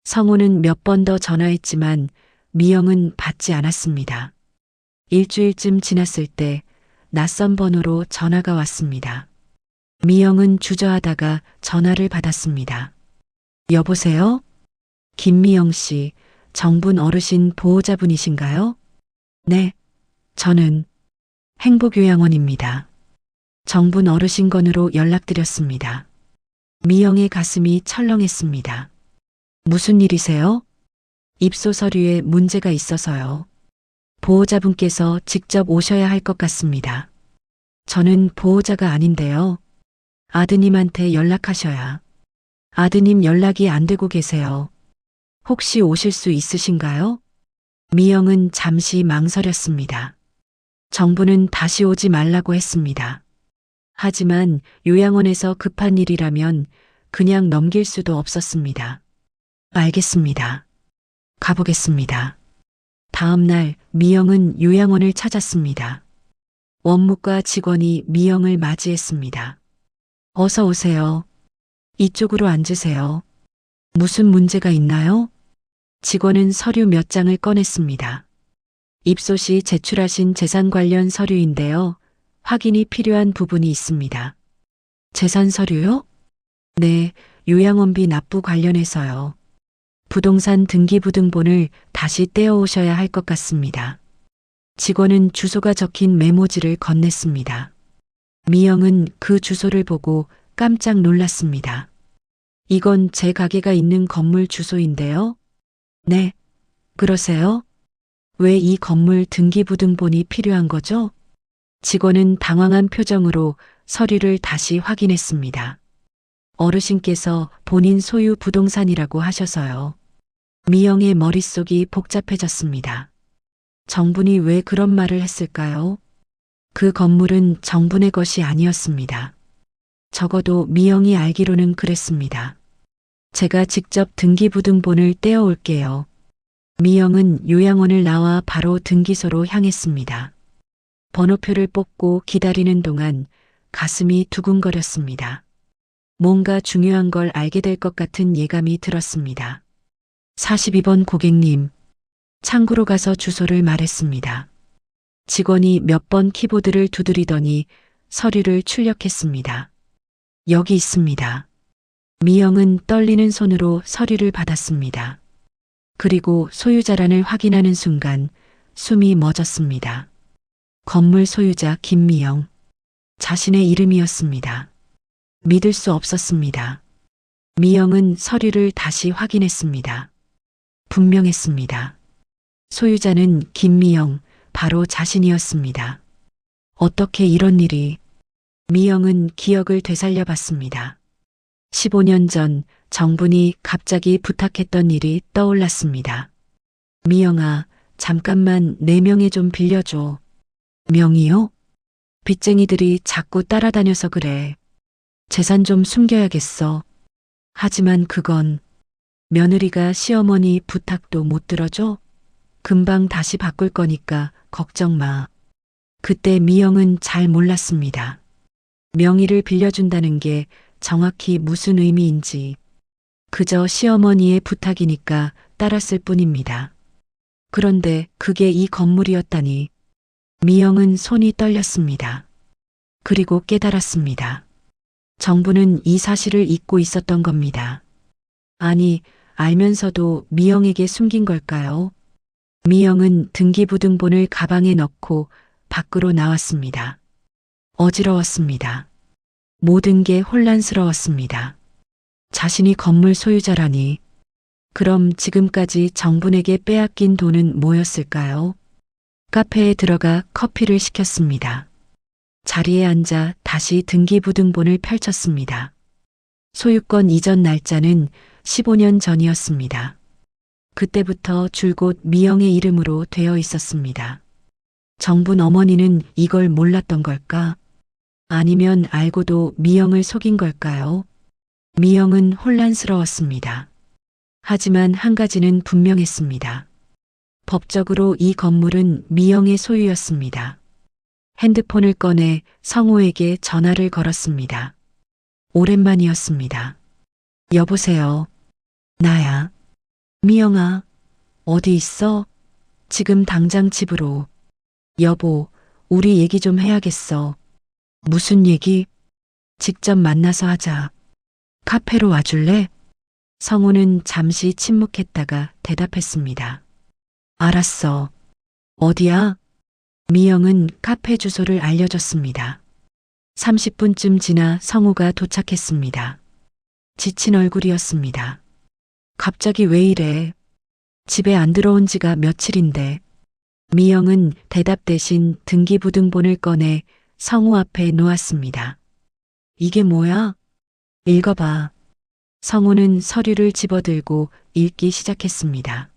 S2: 성우는 몇 번 더 전화했지만 미영은 받지 않았습니다. 일주일쯤 지났을 때 낯선 번호로 전화가 왔습니다. 미영은 주저하다가 전화를 받았습니다. 여보세요? 김미영 씨, 정분 어르신 보호자분이신가요? 네, 저는 행복요양원입니다. 정분 어르신 건으로 연락드렸습니다. 미영의 가슴이 철렁했습니다. 무슨 일이세요? 입소 서류에 문제가 있어서요. 보호자분께서 직접 오셔야 할 것 같습니다. 저는 보호자가 아닌데요. 아드님한테 연락하셔야. 아드님 연락이 안 되고 계세요. 혹시 오실 수 있으신가요? 미영은 잠시 망설였습니다. 정부는 다시 오지 말라고 했습니다. 하지만 요양원에서 급한 일이라면 그냥 넘길 수도 없었습니다. 알겠습니다. 가보겠습니다. 다음 날 미영은 요양원을 찾았습니다. 원무과 직원이 미영을 맞이했습니다. 어서 오세요. 이쪽으로 앉으세요. 무슨 문제가 있나요? 직원은 서류 몇 장을 꺼냈습니다. 입소 시 제출하신 재산 관련 서류인데요. 확인이 필요한 부분이 있습니다. 재산 서류요? 네, 요양원비 납부 관련해서요. 부동산 등기부등본을 다시 떼어오셔야 할 것 같습니다. 직원은 주소가 적힌 메모지를 건넸습니다. 미영은 그 주소를 보고 깜짝 놀랐습니다. 이건 제 가게가 있는 건물 주소인데요. 네, 그러세요? 왜 이 건물 등기부등본이 필요한 거죠? 직원은 당황한 표정으로 서류를 다시 확인했습니다. 어르신께서 본인 소유 부동산이라고 하셔서요. 미영의 머릿속이 복잡해졌습니다. 정분이 왜 그런 말을 했을까요? 그 건물은 정분의 것이 아니었습니다. 적어도 미영이 알기로는 그랬습니다. 제가 직접 등기부등본을 떼어올게요. 미영은 요양원을 나와 바로 등기소로 향했습니다. 번호표를 뽑고 기다리는 동안 가슴이 두근거렸습니다. 뭔가 중요한 걸 알게 될 것 같은 예감이 들었습니다. 42번 고객님, 창구로 가서 주소를 말했습니다. 직원이 몇 번 키보드를 두드리더니 서류를 출력했습니다. 여기 있습니다. 미영은 떨리는 손으로 서류를 받았습니다. 그리고 소유자란을 확인하는 순간 숨이 멎었습니다. 건물 소유자 김미영. 자신의 이름이었습니다. 믿을 수 없었습니다. 미영은 서류를 다시 확인했습니다. 분명했습니다. 소유자는 김미영, 바로 자신이었습니다. 어떻게 이런 일이? 미영은 기억을 되살려 봤습니다. 15년 전 정분이 갑자기 부탁했던 일이 떠올랐습니다. 미영아, 잠깐만 내 명예 좀 빌려줘. 명의요? 빚쟁이들이 자꾸 따라다녀서 그래. 재산 좀 숨겨야겠어. 하지만 그건 며느리가 시어머니 부탁도 못 들어줘? 금방 다시 바꿀 거니까 걱정 마. 그때 미영은 잘 몰랐습니다. 명의를 빌려준다는 게 정확히 무슨 의미인지. 그저 시어머니의 부탁이니까 따랐을 뿐입니다. 그런데 그게 이 건물이었다니. 미영은 손이 떨렸습니다. 그리고 깨달았습니다. 정부는 이 사실을 잊고 있었던 겁니다. 아니, 알면서도 미영에게 숨긴 걸까요? 미영은 등기부등본을 가방에 넣고 밖으로 나왔습니다. 어지러웠습니다. 모든 게 혼란스러웠습니다. 자신이 건물 소유자라니. 그럼 지금까지 정분에게 빼앗긴 돈은 뭐였을까요? 카페에 들어가 커피를 시켰습니다. 자리에 앉아 다시 등기부등본을 펼쳤습니다. 소유권 이전 날짜는 15년 전이었습니다. 그때부터 줄곧 미영의 이름으로 되어 있었습니다. 정분 어머니는 이걸 몰랐던 걸까? 아니면 알고도 미영을 속인 걸까요? 미영은 혼란스러웠습니다. 하지만 한 가지는 분명했습니다. 법적으로 이 건물은 미영의 소유였습니다. 핸드폰을 꺼내 성호에게 전화를 걸었습니다. 오랜만이었습니다. 여보세요. 나야. 미영아, 어디 있어? 지금 당장 집으로. 여보, 우리 얘기 좀 해야겠어. 무슨 얘기? 직접 만나서 하자. 카페로 와줄래? 성우는 잠시 침묵했다가 대답했습니다. 알았어. 어디야? 미영은 카페 주소를 알려줬습니다. 30분쯤 지나 성우가 도착했습니다. 지친 얼굴이었습니다. 갑자기 왜 이래? 집에 안 들어온 지가 며칠인데. 미영은 대답 대신 등기부등본을 꺼내 성우 앞에 놓았습니다. 이게 뭐야? 읽어봐. 성우는 서류를 집어들고 읽기 시작했습니다.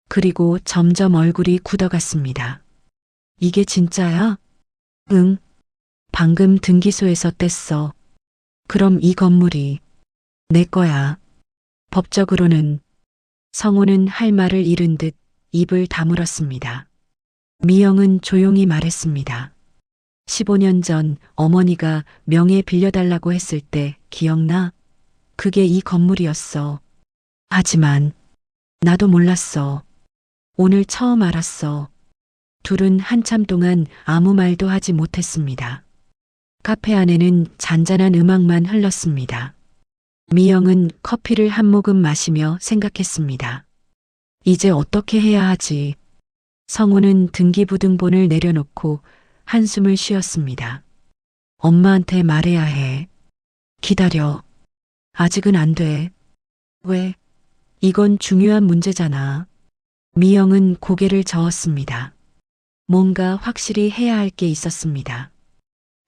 S2: 그리고 점점 얼굴이 굳어갔습니다. 이게 진짜야? 응. 방금 등기소에서 뗐어. 그럼 이 건물이 내 거야. 법적으로는. 성우는 할 말을 잃은 듯 입을 다물었습니다. 미영은 조용히 말했습니다. 15년 전 어머니가 명예 빌려달라고 했을 때 기억나? 그게 이 건물이었어. 하지만 나도 몰랐어. 오늘 처음 알았어. 둘은 한참 동안 아무 말도 하지 못했습니다. 카페 안에는 잔잔한 음악만 흘렀습니다. 미영은 커피를 한 모금 마시며 생각했습니다. 이제 어떻게 해야 하지? 성우는 등기부등본을 내려놓고 한숨을 쉬었습니다. 엄마한테 말해야 해. 기다려. 아직은 안 돼. 왜? 이건 중요한 문제잖아. 미영은 고개를 저었습니다. 뭔가 확실히 해야 할 게 있었습니다.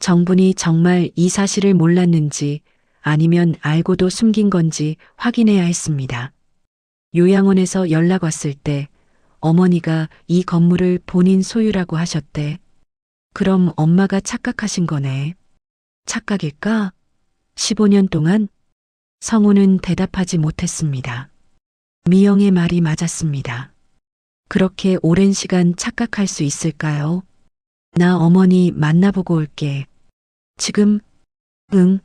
S2: 정분이 정말 이 사실을 몰랐는지 아니면 알고도 숨긴 건지 확인해야 했습니다. 요양원에서 연락 왔을 때 어머니가 이 건물을 본인 소유라고 하셨대. 그럼 엄마가 착각하신 거네. 착각일까? 15년 동안? 성우는 대답하지 못했습니다. 미영의 말이 맞았습니다. 그렇게 오랜 시간 착각할 수 있을까요? 나 어머니 만나보고 올게. 지금? 응.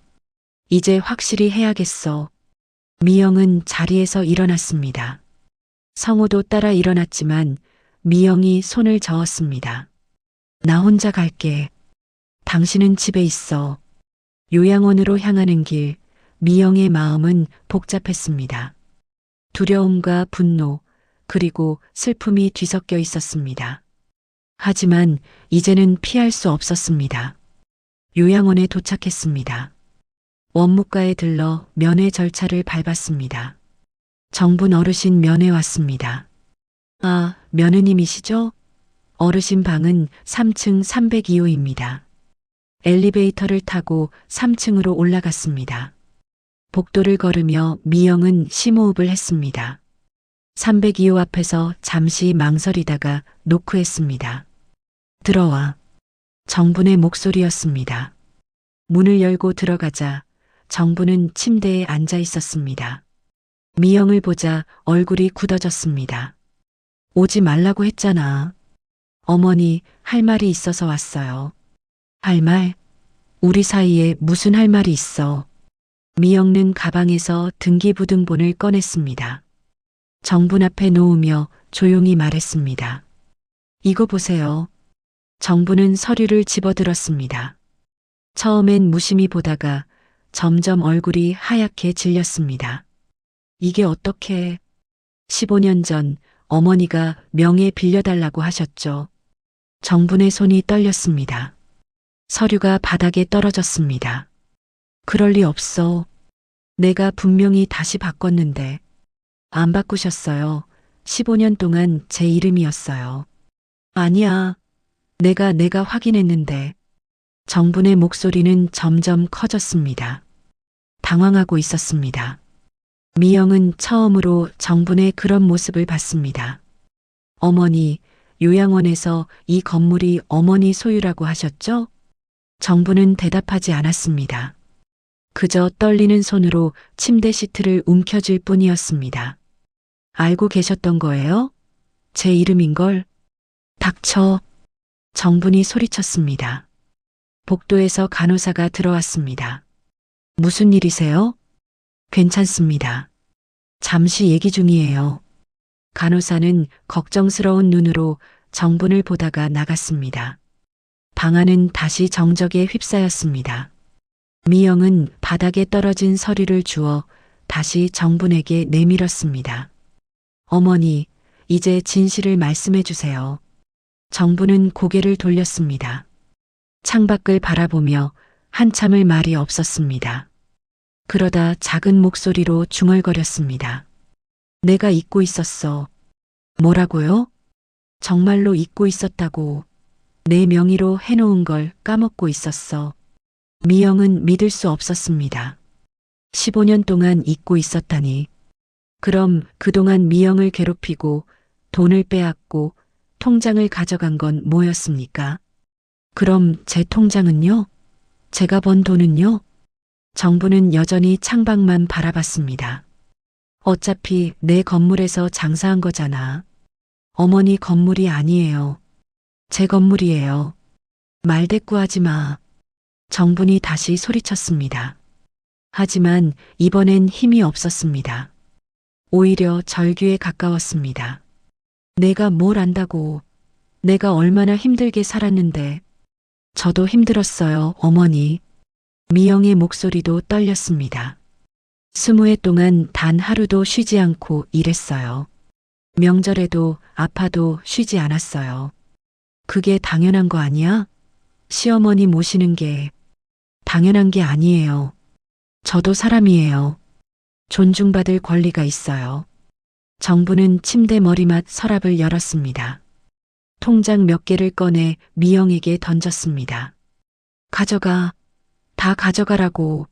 S2: 이제 확실히 해야겠어. 미영은 자리에서 일어났습니다. 성우도 따라 일어났지만 미영이 손을 저었습니다. 나 혼자 갈게. 당신은 집에 있어. 요양원으로 향하는 길, 미영의 마음은 복잡했습니다. 두려움과 분노, 그리고 슬픔이 뒤섞여 있었습니다. 하지만 이제는 피할 수 없었습니다. 요양원에 도착했습니다. 원무과에 들러 면회 절차를 밟았습니다. 정분 어르신 면회 왔습니다. 아, 며느님이시죠? 어르신 방은 3층 302호입니다. 엘리베이터를 타고 3층으로 올라갔습니다. 복도를 걸으며 미영은 심호흡을 했습니다. 302호 앞에서 잠시 망설이다가 노크했습니다. 들어와. 정분의 목소리였습니다. 문을 열고 들어가자 정분은 침대에 앉아 있었습니다. 미영을 보자 얼굴이 굳어졌습니다. 오지 말라고 했잖아. 어머니, 할 말이 있어서 왔어요. 할 말? 우리 사이에 무슨 할 말이 있어? 미영은 가방에서 등기부등본을 꺼냈습니다. 정분 앞에 놓으며 조용히 말했습니다. 이거 보세요. 정분은 서류를 집어들었습니다. 처음엔 무심히 보다가 점점 얼굴이 하얗게 질렸습니다. 이게 어떻게? 15년 전 어머니가 명예 빌려달라고 하셨죠. 정분의 손이 떨렸습니다. 서류가 바닥에 떨어졌습니다. 그럴 리 없어. 내가 분명히 다시 바꿨는데. 안 바꾸셨어요. 15년 동안 제 이름이었어요. 아니야. 내가 확인했는데. 정분의 목소리는 점점 커졌습니다. 당황하고 있었습니다. 미영은 처음으로 정분의 그런 모습을 봤습니다. 어머니, 요양원에서 이 건물이 어머니 소유라고 하셨죠? 정분은 대답하지 않았습니다. 그저 떨리는 손으로 침대 시트를 움켜쥘 뿐이었습니다. 알고 계셨던 거예요? 제 이름인걸? 닥쳐. 정분이 소리쳤습니다. 복도에서 간호사가 들어왔습니다. 무슨 일이세요? 괜찮습니다. 잠시 얘기 중이에요. 간호사는 걱정스러운 눈으로 정분을 보다가 나갔습니다. 방 안은 다시 정적에 휩싸였습니다. 미영은 바닥에 떨어진 서류를 주워 다시 정분에게 내밀었습니다. 어머니, 이제 진실을 말씀해 주세요. 정분은 고개를 돌렸습니다. 창밖을 바라보며 한참을 말이 없었습니다. 그러다 작은 목소리로 중얼거렸습니다. 내가 잊고 있었어. 뭐라고요? 정말로 잊고 있었다고. 내 명의로 해놓은 걸 까먹고 있었어. 미영은 믿을 수 없었습니다. 15년 동안 잊고 있었다니. 그럼 그동안 미영을 괴롭히고 돈을 빼앗고 통장을 가져간 건 뭐였습니까? 그럼 제 통장은요? 제가 번 돈은요? 정부는 여전히 창밖만 바라봤습니다. 어차피 내 건물에서 장사한 거잖아. 어머니 건물이 아니에요. 제 건물이에요. 말대꾸하지 마. 정분이 다시 소리쳤습니다. 하지만 이번엔 힘이 없었습니다. 오히려 절규에 가까웠습니다. 내가 뭘 안다고. 내가 얼마나 힘들게 살았는데. 저도 힘들었어요, 어머니. 미영의 목소리도 떨렸습니다. 20해 동안 단 하루도 쉬지 않고 일했어요. 명절에도 아파도 쉬지 않았어요. 그게 당연한 거 아니야? 시어머니 모시는 게 당연한 게 아니에요. 저도 사람이에요. 존중받을 권리가 있어요. 정부는 침대 머리맡 서랍을 열었습니다. 통장 몇 개를 꺼내 미영에게 던졌습니다. 가져가. 다 가져가라고.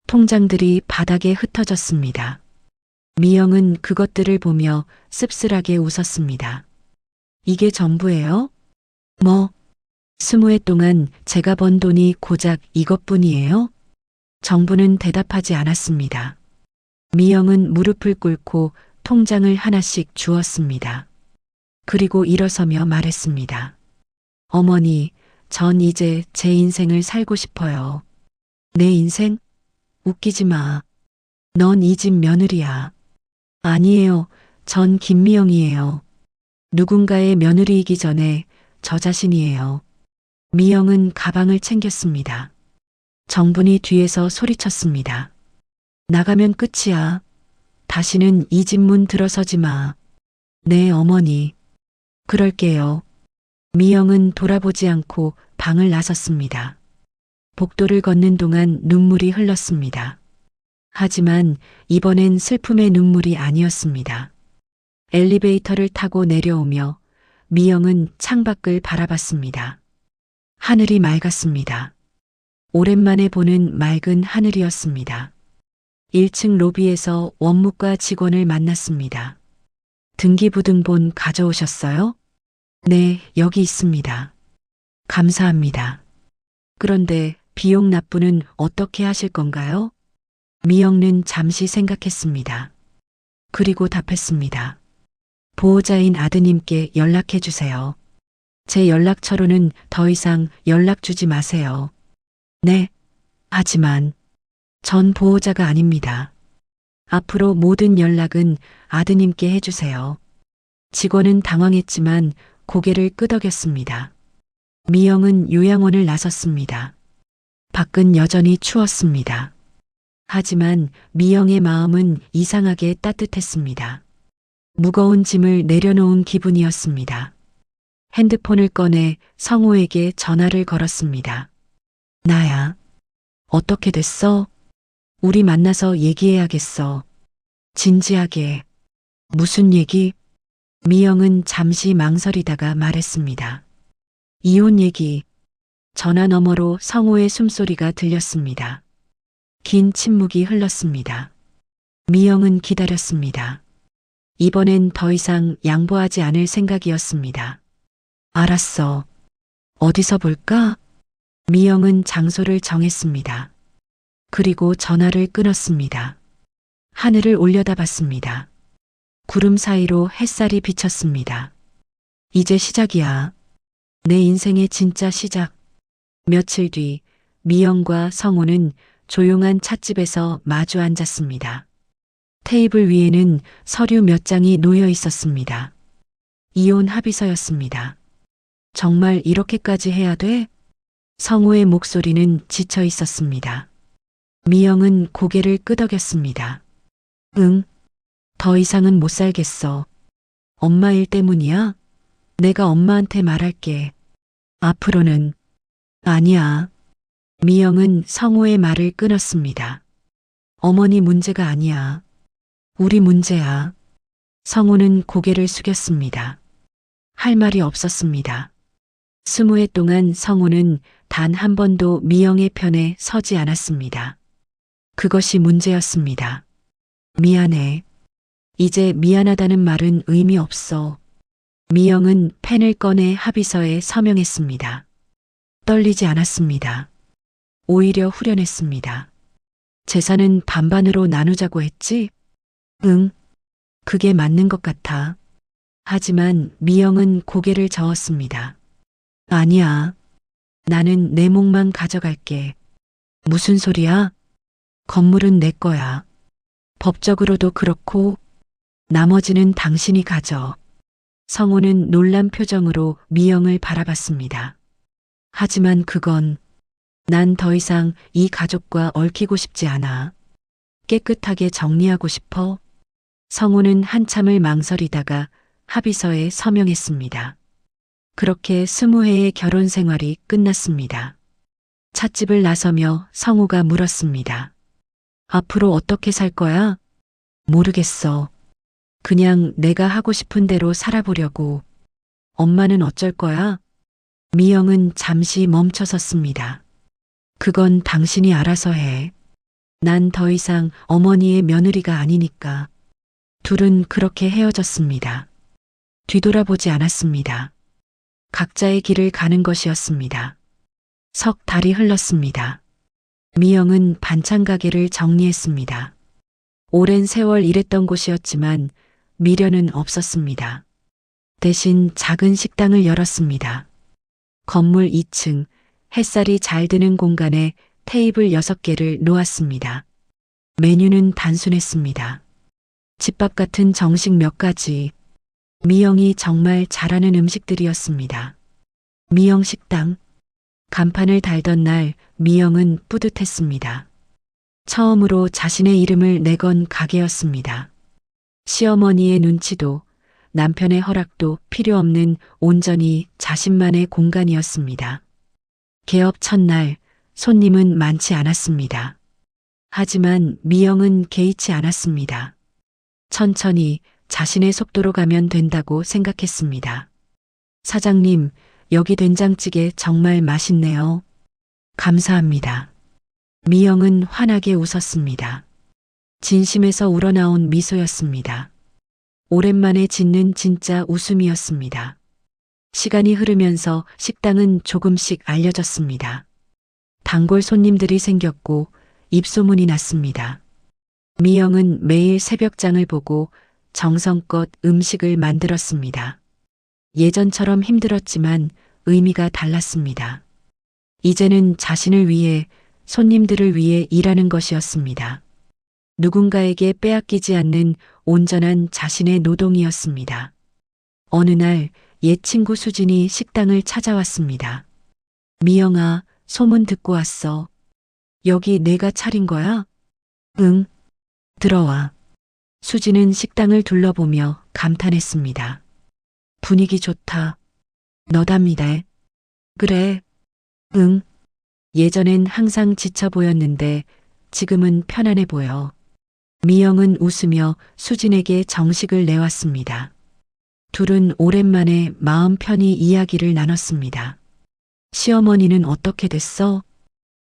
S2: 통장들이 바닥에 흩어졌습니다. 미영은 그것들을 보며 씁쓸하게 웃었습니다. 이게 전부예요? 뭐, 20해 동안 제가 번 돈이 고작 이것뿐이에요? 정부는 대답하지 않았습니다. 미영은 무릎을 꿇고 통장을 하나씩 주었습니다. 그리고 일어서며 말했습니다. 어머니, 전 이제 제 인생을 살고 싶어요. 내 인생? 웃기지 마. 넌 이 집 며느리야. 아니에요. 전 김미영이에요. 누군가의 며느리이기 전에 저 자신이에요. 미영은 가방을 챙겼습니다. 정분이 뒤에서 소리쳤습니다. 나가면 끝이야. 다시는 이 집 문 들어서지 마. 네, 어머니. 그럴게요. 미영은 돌아보지 않고 방을 나섰습니다. 복도를 걷는 동안 눈물이 흘렀습니다. 하지만 이번엔 슬픔의 눈물이 아니었습니다. 엘리베이터를 타고 내려오며 미영은 창밖을 바라봤습니다. 하늘이 맑았습니다. 오랜만에 보는 맑은 하늘이었습니다. 1층 로비에서 원무과 직원을 만났습니다. 등기부등본 가져오셨어요? 네, 여기 있습니다. 감사합니다. 그런데 비용 납부는 어떻게 하실 건가요? 미영은 잠시 생각했습니다. 그리고 답했습니다. 보호자인 아드님께 연락해 주세요. 제 연락처로는 더 이상 연락 주지 마세요. 네, 하지만 전 보호자가 아닙니다. 앞으로 모든 연락은 아드님께 해주세요. 직원은 당황했지만 고개를 끄덕였습니다. 미영은 요양원을 나섰습니다. 밖은 여전히 추웠습니다. 하지만 미영의 마음은 이상하게 따뜻했습니다. 무거운 짐을 내려놓은 기분이었습니다. 핸드폰을 꺼내 성호에게 전화를 걸었습니다. 나야. 어떻게 됐어? 우리 만나서 얘기해야겠어. 진지하게. 무슨 얘기? 미영은 잠시 망설이다가 말했습니다. 이혼 얘기. 전화 너머로 성호의 숨소리가 들렸습니다. 긴 침묵이 흘렀습니다. 미영은 기다렸습니다. 이번엔 더 이상 양보하지 않을 생각이었습니다. 알았어. 어디서 볼까? 미영은 장소를 정했습니다. 그리고 전화를 끊었습니다. 하늘을 올려다봤습니다. 구름 사이로 햇살이 비쳤습니다. 이제 시작이야. 내 인생의 진짜 시작. 며칠 뒤 미영과 성호는 조용한 찻집에서 마주 앉았습니다. 테이블 위에는 서류 몇 장이 놓여 있었습니다. 이혼 합의서였습니다. 정말 이렇게까지 해야 돼? 성호의 목소리는 지쳐 있었습니다. 미영은 고개를 끄덕였습니다. 응, 더 이상은 못 살겠어. 엄마 일 때문이야? 내가 엄마한테 말할게. 앞으로는. 아니야. 미영은 성호의 말을 끊었습니다. 어머니 문제가 아니야. 우리 문제야. 성호는 고개를 숙였습니다. 할 말이 없었습니다. 20해 동안 성호는 단 한 번도 미영의 편에 서지 않았습니다. 그것이 문제였습니다. 미안해. 이제 미안하다는 말은 의미 없어. 미영은 펜을 꺼내 합의서에 서명했습니다. 떨리지 않았습니다. 오히려 후련했습니다. 재산은 반반으로 나누자고 했지? 응, 그게 맞는 것 같아. 하지만 미영은 고개를 저었습니다. 아니야. 나는 내 몫만 가져갈게. 무슨 소리야? 건물은 내 거야. 법적으로도 그렇고 나머지는 당신이 가져. 성호는 놀란 표정으로 미영을 바라봤습니다. 하지만 그건 난 더 이상 이 가족과 얽히고 싶지 않아. 깨끗하게 정리하고 싶어. 성우는 한참을 망설이다가 합의서에 서명했습니다. 그렇게 20회의 결혼 생활이 끝났습니다. 찻집을 나서며 성우가 물었습니다. 앞으로 어떻게 살 거야? 모르겠어. 그냥 내가 하고 싶은 대로 살아보려고. 엄마는 어쩔 거야? 미영은 잠시 멈춰섰습니다. 그건 당신이 알아서 해. 난 더 이상 어머니의 며느리가 아니니까. 둘은 그렇게 헤어졌습니다. 뒤돌아보지 않았습니다. 각자의 길을 가는 것이었습니다. 석 달이 흘렀습니다. 미영은 반찬 가게를 정리했습니다. 오랜 세월 일했던 곳이었지만 미련은 없었습니다. 대신 작은 식당을 열었습니다. 건물 2층, 햇살이 잘 드는 공간에 테이블 6개를 놓았습니다. 메뉴는 단순했습니다. 집밥 같은 정식 몇 가지. 미영이 정말 잘하는 음식들이었습니다. 미영 식당. 간판을 달던 날 미영은 뿌듯했습니다. 처음으로 자신의 이름을 내건 가게였습니다. 시어머니의 눈치도 남편의 허락도 필요 없는 온전히 자신만의 공간이었습니다. 개업 첫날 손님은 많지 않았습니다. 하지만 미영은 개의치 않았습니다. 천천히 자신의 속도로 가면 된다고 생각했습니다. 사장님, 여기 된장찌개 정말 맛있네요. 감사합니다. 미영은 환하게 웃었습니다. 진심에서 우러나온 미소였습니다. 오랜만에 짓는 진짜 웃음이었습니다. 시간이 흐르면서 식당은 조금씩 알려졌습니다. 단골 손님들이 생겼고 입소문이 났습니다. 미영은 매일 새벽장을 보고 정성껏 음식을 만들었습니다. 예전처럼 힘들었지만 의미가 달랐습니다. 이제는 자신을 위해, 손님들을 위해 일하는 것이었습니다. 누군가에게 빼앗기지 않는 온전한 자신의 노동이었습니다. 어느 날 옛 친구 수진이 식당을 찾아왔습니다. 미영아, 소문 듣고 왔어. 여기 내가 차린 거야? 응. 들어와. 수진은 식당을 둘러보며 감탄했습니다. 분위기 좋다. 너답니다. 그래. 응. 예전엔 항상 지쳐 보였는데 지금은 편안해 보여. 미영은 웃으며 수진에게 정식을 내왔습니다. 둘은 오랜만에 마음 편히 이야기를 나눴습니다. 시어머니는 어떻게 됐어?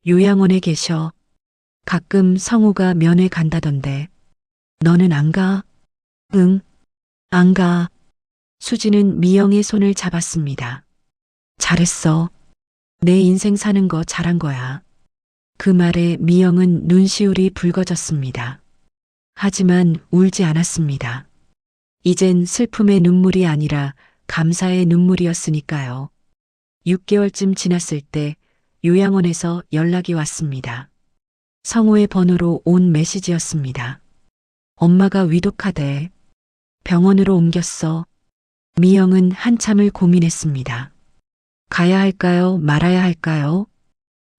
S2: 요양원에 계셔. 가끔 성우가 면회 간다던데. 너는 안 가? 응. 안 가. 수진은 미영의 손을 잡았습니다. 잘했어. 내 인생 사는 거 잘한 거야. 그 말에 미영은 눈시울이 붉어졌습니다. 하지만 울지 않았습니다. 이젠 슬픔의 눈물이 아니라 감사의 눈물이었으니까요. 6개월쯤 지났을 때 요양원에서 연락이 왔습니다. 성우의 번호로 온 메시지였습니다. 엄마가 위독하대. 병원으로 옮겼어. 미영은 한참을 고민했습니다. 가야 할까요? 말아야 할까요?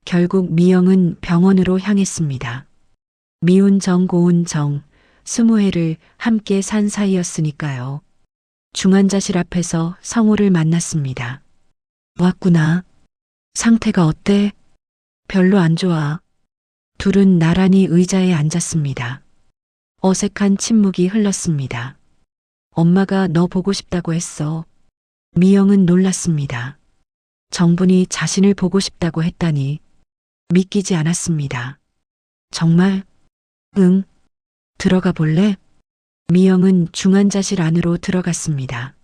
S2: 결국 미영은 병원으로 향했습니다. 미운 정 고운 정, 20회를 함께 산 사이였으니까요. 중환자실 앞에서 성우를 만났습니다. 왔구나. 상태가 어때? 별로 안 좋아. 둘은 나란히 의자에 앉았습니다. 어색한 침묵이 흘렀습니다. 엄마가 너 보고 싶다고 했어. 미영은 놀랐습니다. 정분이 자신을 보고 싶다고 했다니 믿기지 않았습니다. 정말? 응. 들어가 볼래? 미영은 중환자실 안으로 들어갔습니다.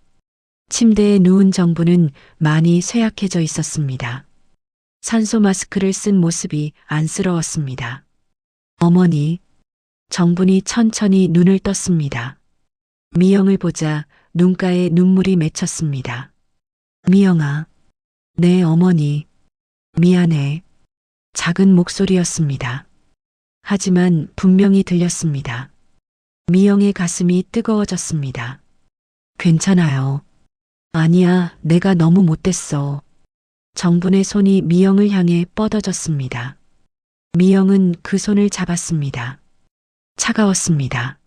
S2: 침대에 누운 정부는 많이 쇠약해져 있었습니다. 산소 마스크를 쓴 모습이 안쓰러웠습니다. 어머니, 정분이 천천히 눈을 떴습니다. 미영을 보자 눈가에 눈물이 맺혔습니다. 미영아, 내 어머니, 미안해. 작은 목소리였습니다. 하지만 분명히 들렸습니다. 미영의 가슴이 뜨거워졌습니다. 괜찮아요. 아니야, 내가 너무 못됐어. 정분의 손이 미영을 향해 뻗어졌습니다. 미영은 그 손을 잡았습니다. 차가웠습니다.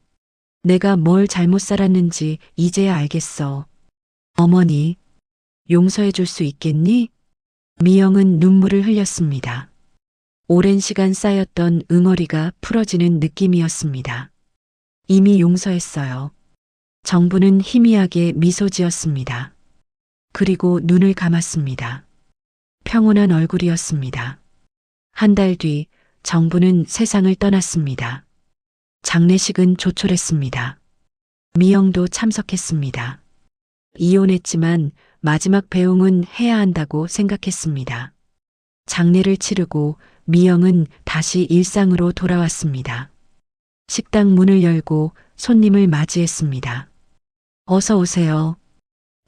S2: 내가 뭘 잘못 살았는지 이제야 알겠어. 어머니, 용서해 줄 수 있겠니? 미영은 눈물을 흘렸습니다. 오랜 시간 쌓였던 응어리가 풀어지는 느낌이었습니다. 이미 용서했어요. 정부는 희미하게 미소 지었습니다. 그리고 눈을 감았습니다. 평온한 얼굴이었습니다. 한 달 뒤 정부는 세상을 떠났습니다. 장례식은 조촐했습니다. 미영도 참석했습니다. 이혼했지만 마지막 배웅은 해야 한다고 생각했습니다. 장례를 치르고 미영은 다시 일상으로 돌아왔습니다. 식당 문을 열고 손님을 맞이했습니다. 어서 오세요.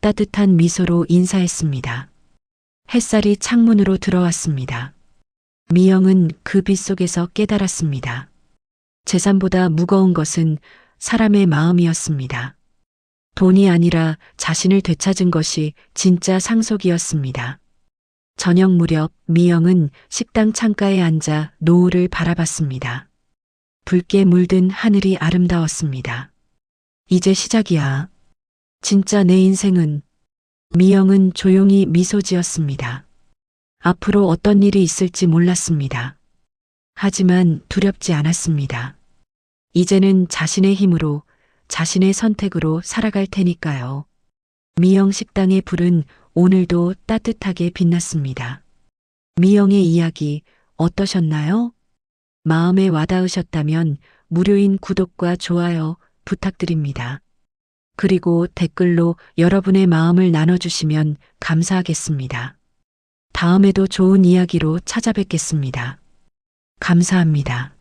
S2: 따뜻한 미소로 인사했습니다. 햇살이 창문으로 들어왔습니다. 미영은 그 빛 속에서 깨달았습니다. 재산보다 무거운 것은 사람의 마음이었습니다. 돈이 아니라 자신을 되찾은 것이 진짜 상속이었습니다. 저녁 무렵 미영은 식당 창가에 앉아 노을을 바라봤습니다. 붉게 물든 하늘이 아름다웠습니다. 이제 시작이야. 진짜 내 인생은. 미영은 조용히 미소 지었습니다. 앞으로 어떤 일이 있을지 몰랐습니다. 하지만 두렵지 않았습니다. 이제는 자신의 힘으로, 자신의 선택으로 살아갈 테니까요. 미영 식당의 불은 오늘도 따뜻하게 빛났습니다. 미영의 이야기 어떠셨나요? 마음에 와닿으셨다면 무료인 구독과 좋아요 부탁드립니다. 그리고 댓글로 여러분의 마음을 나눠주시면 감사하겠습니다. 다음에도 좋은 이야기로 찾아뵙겠습니다. 감사합니다.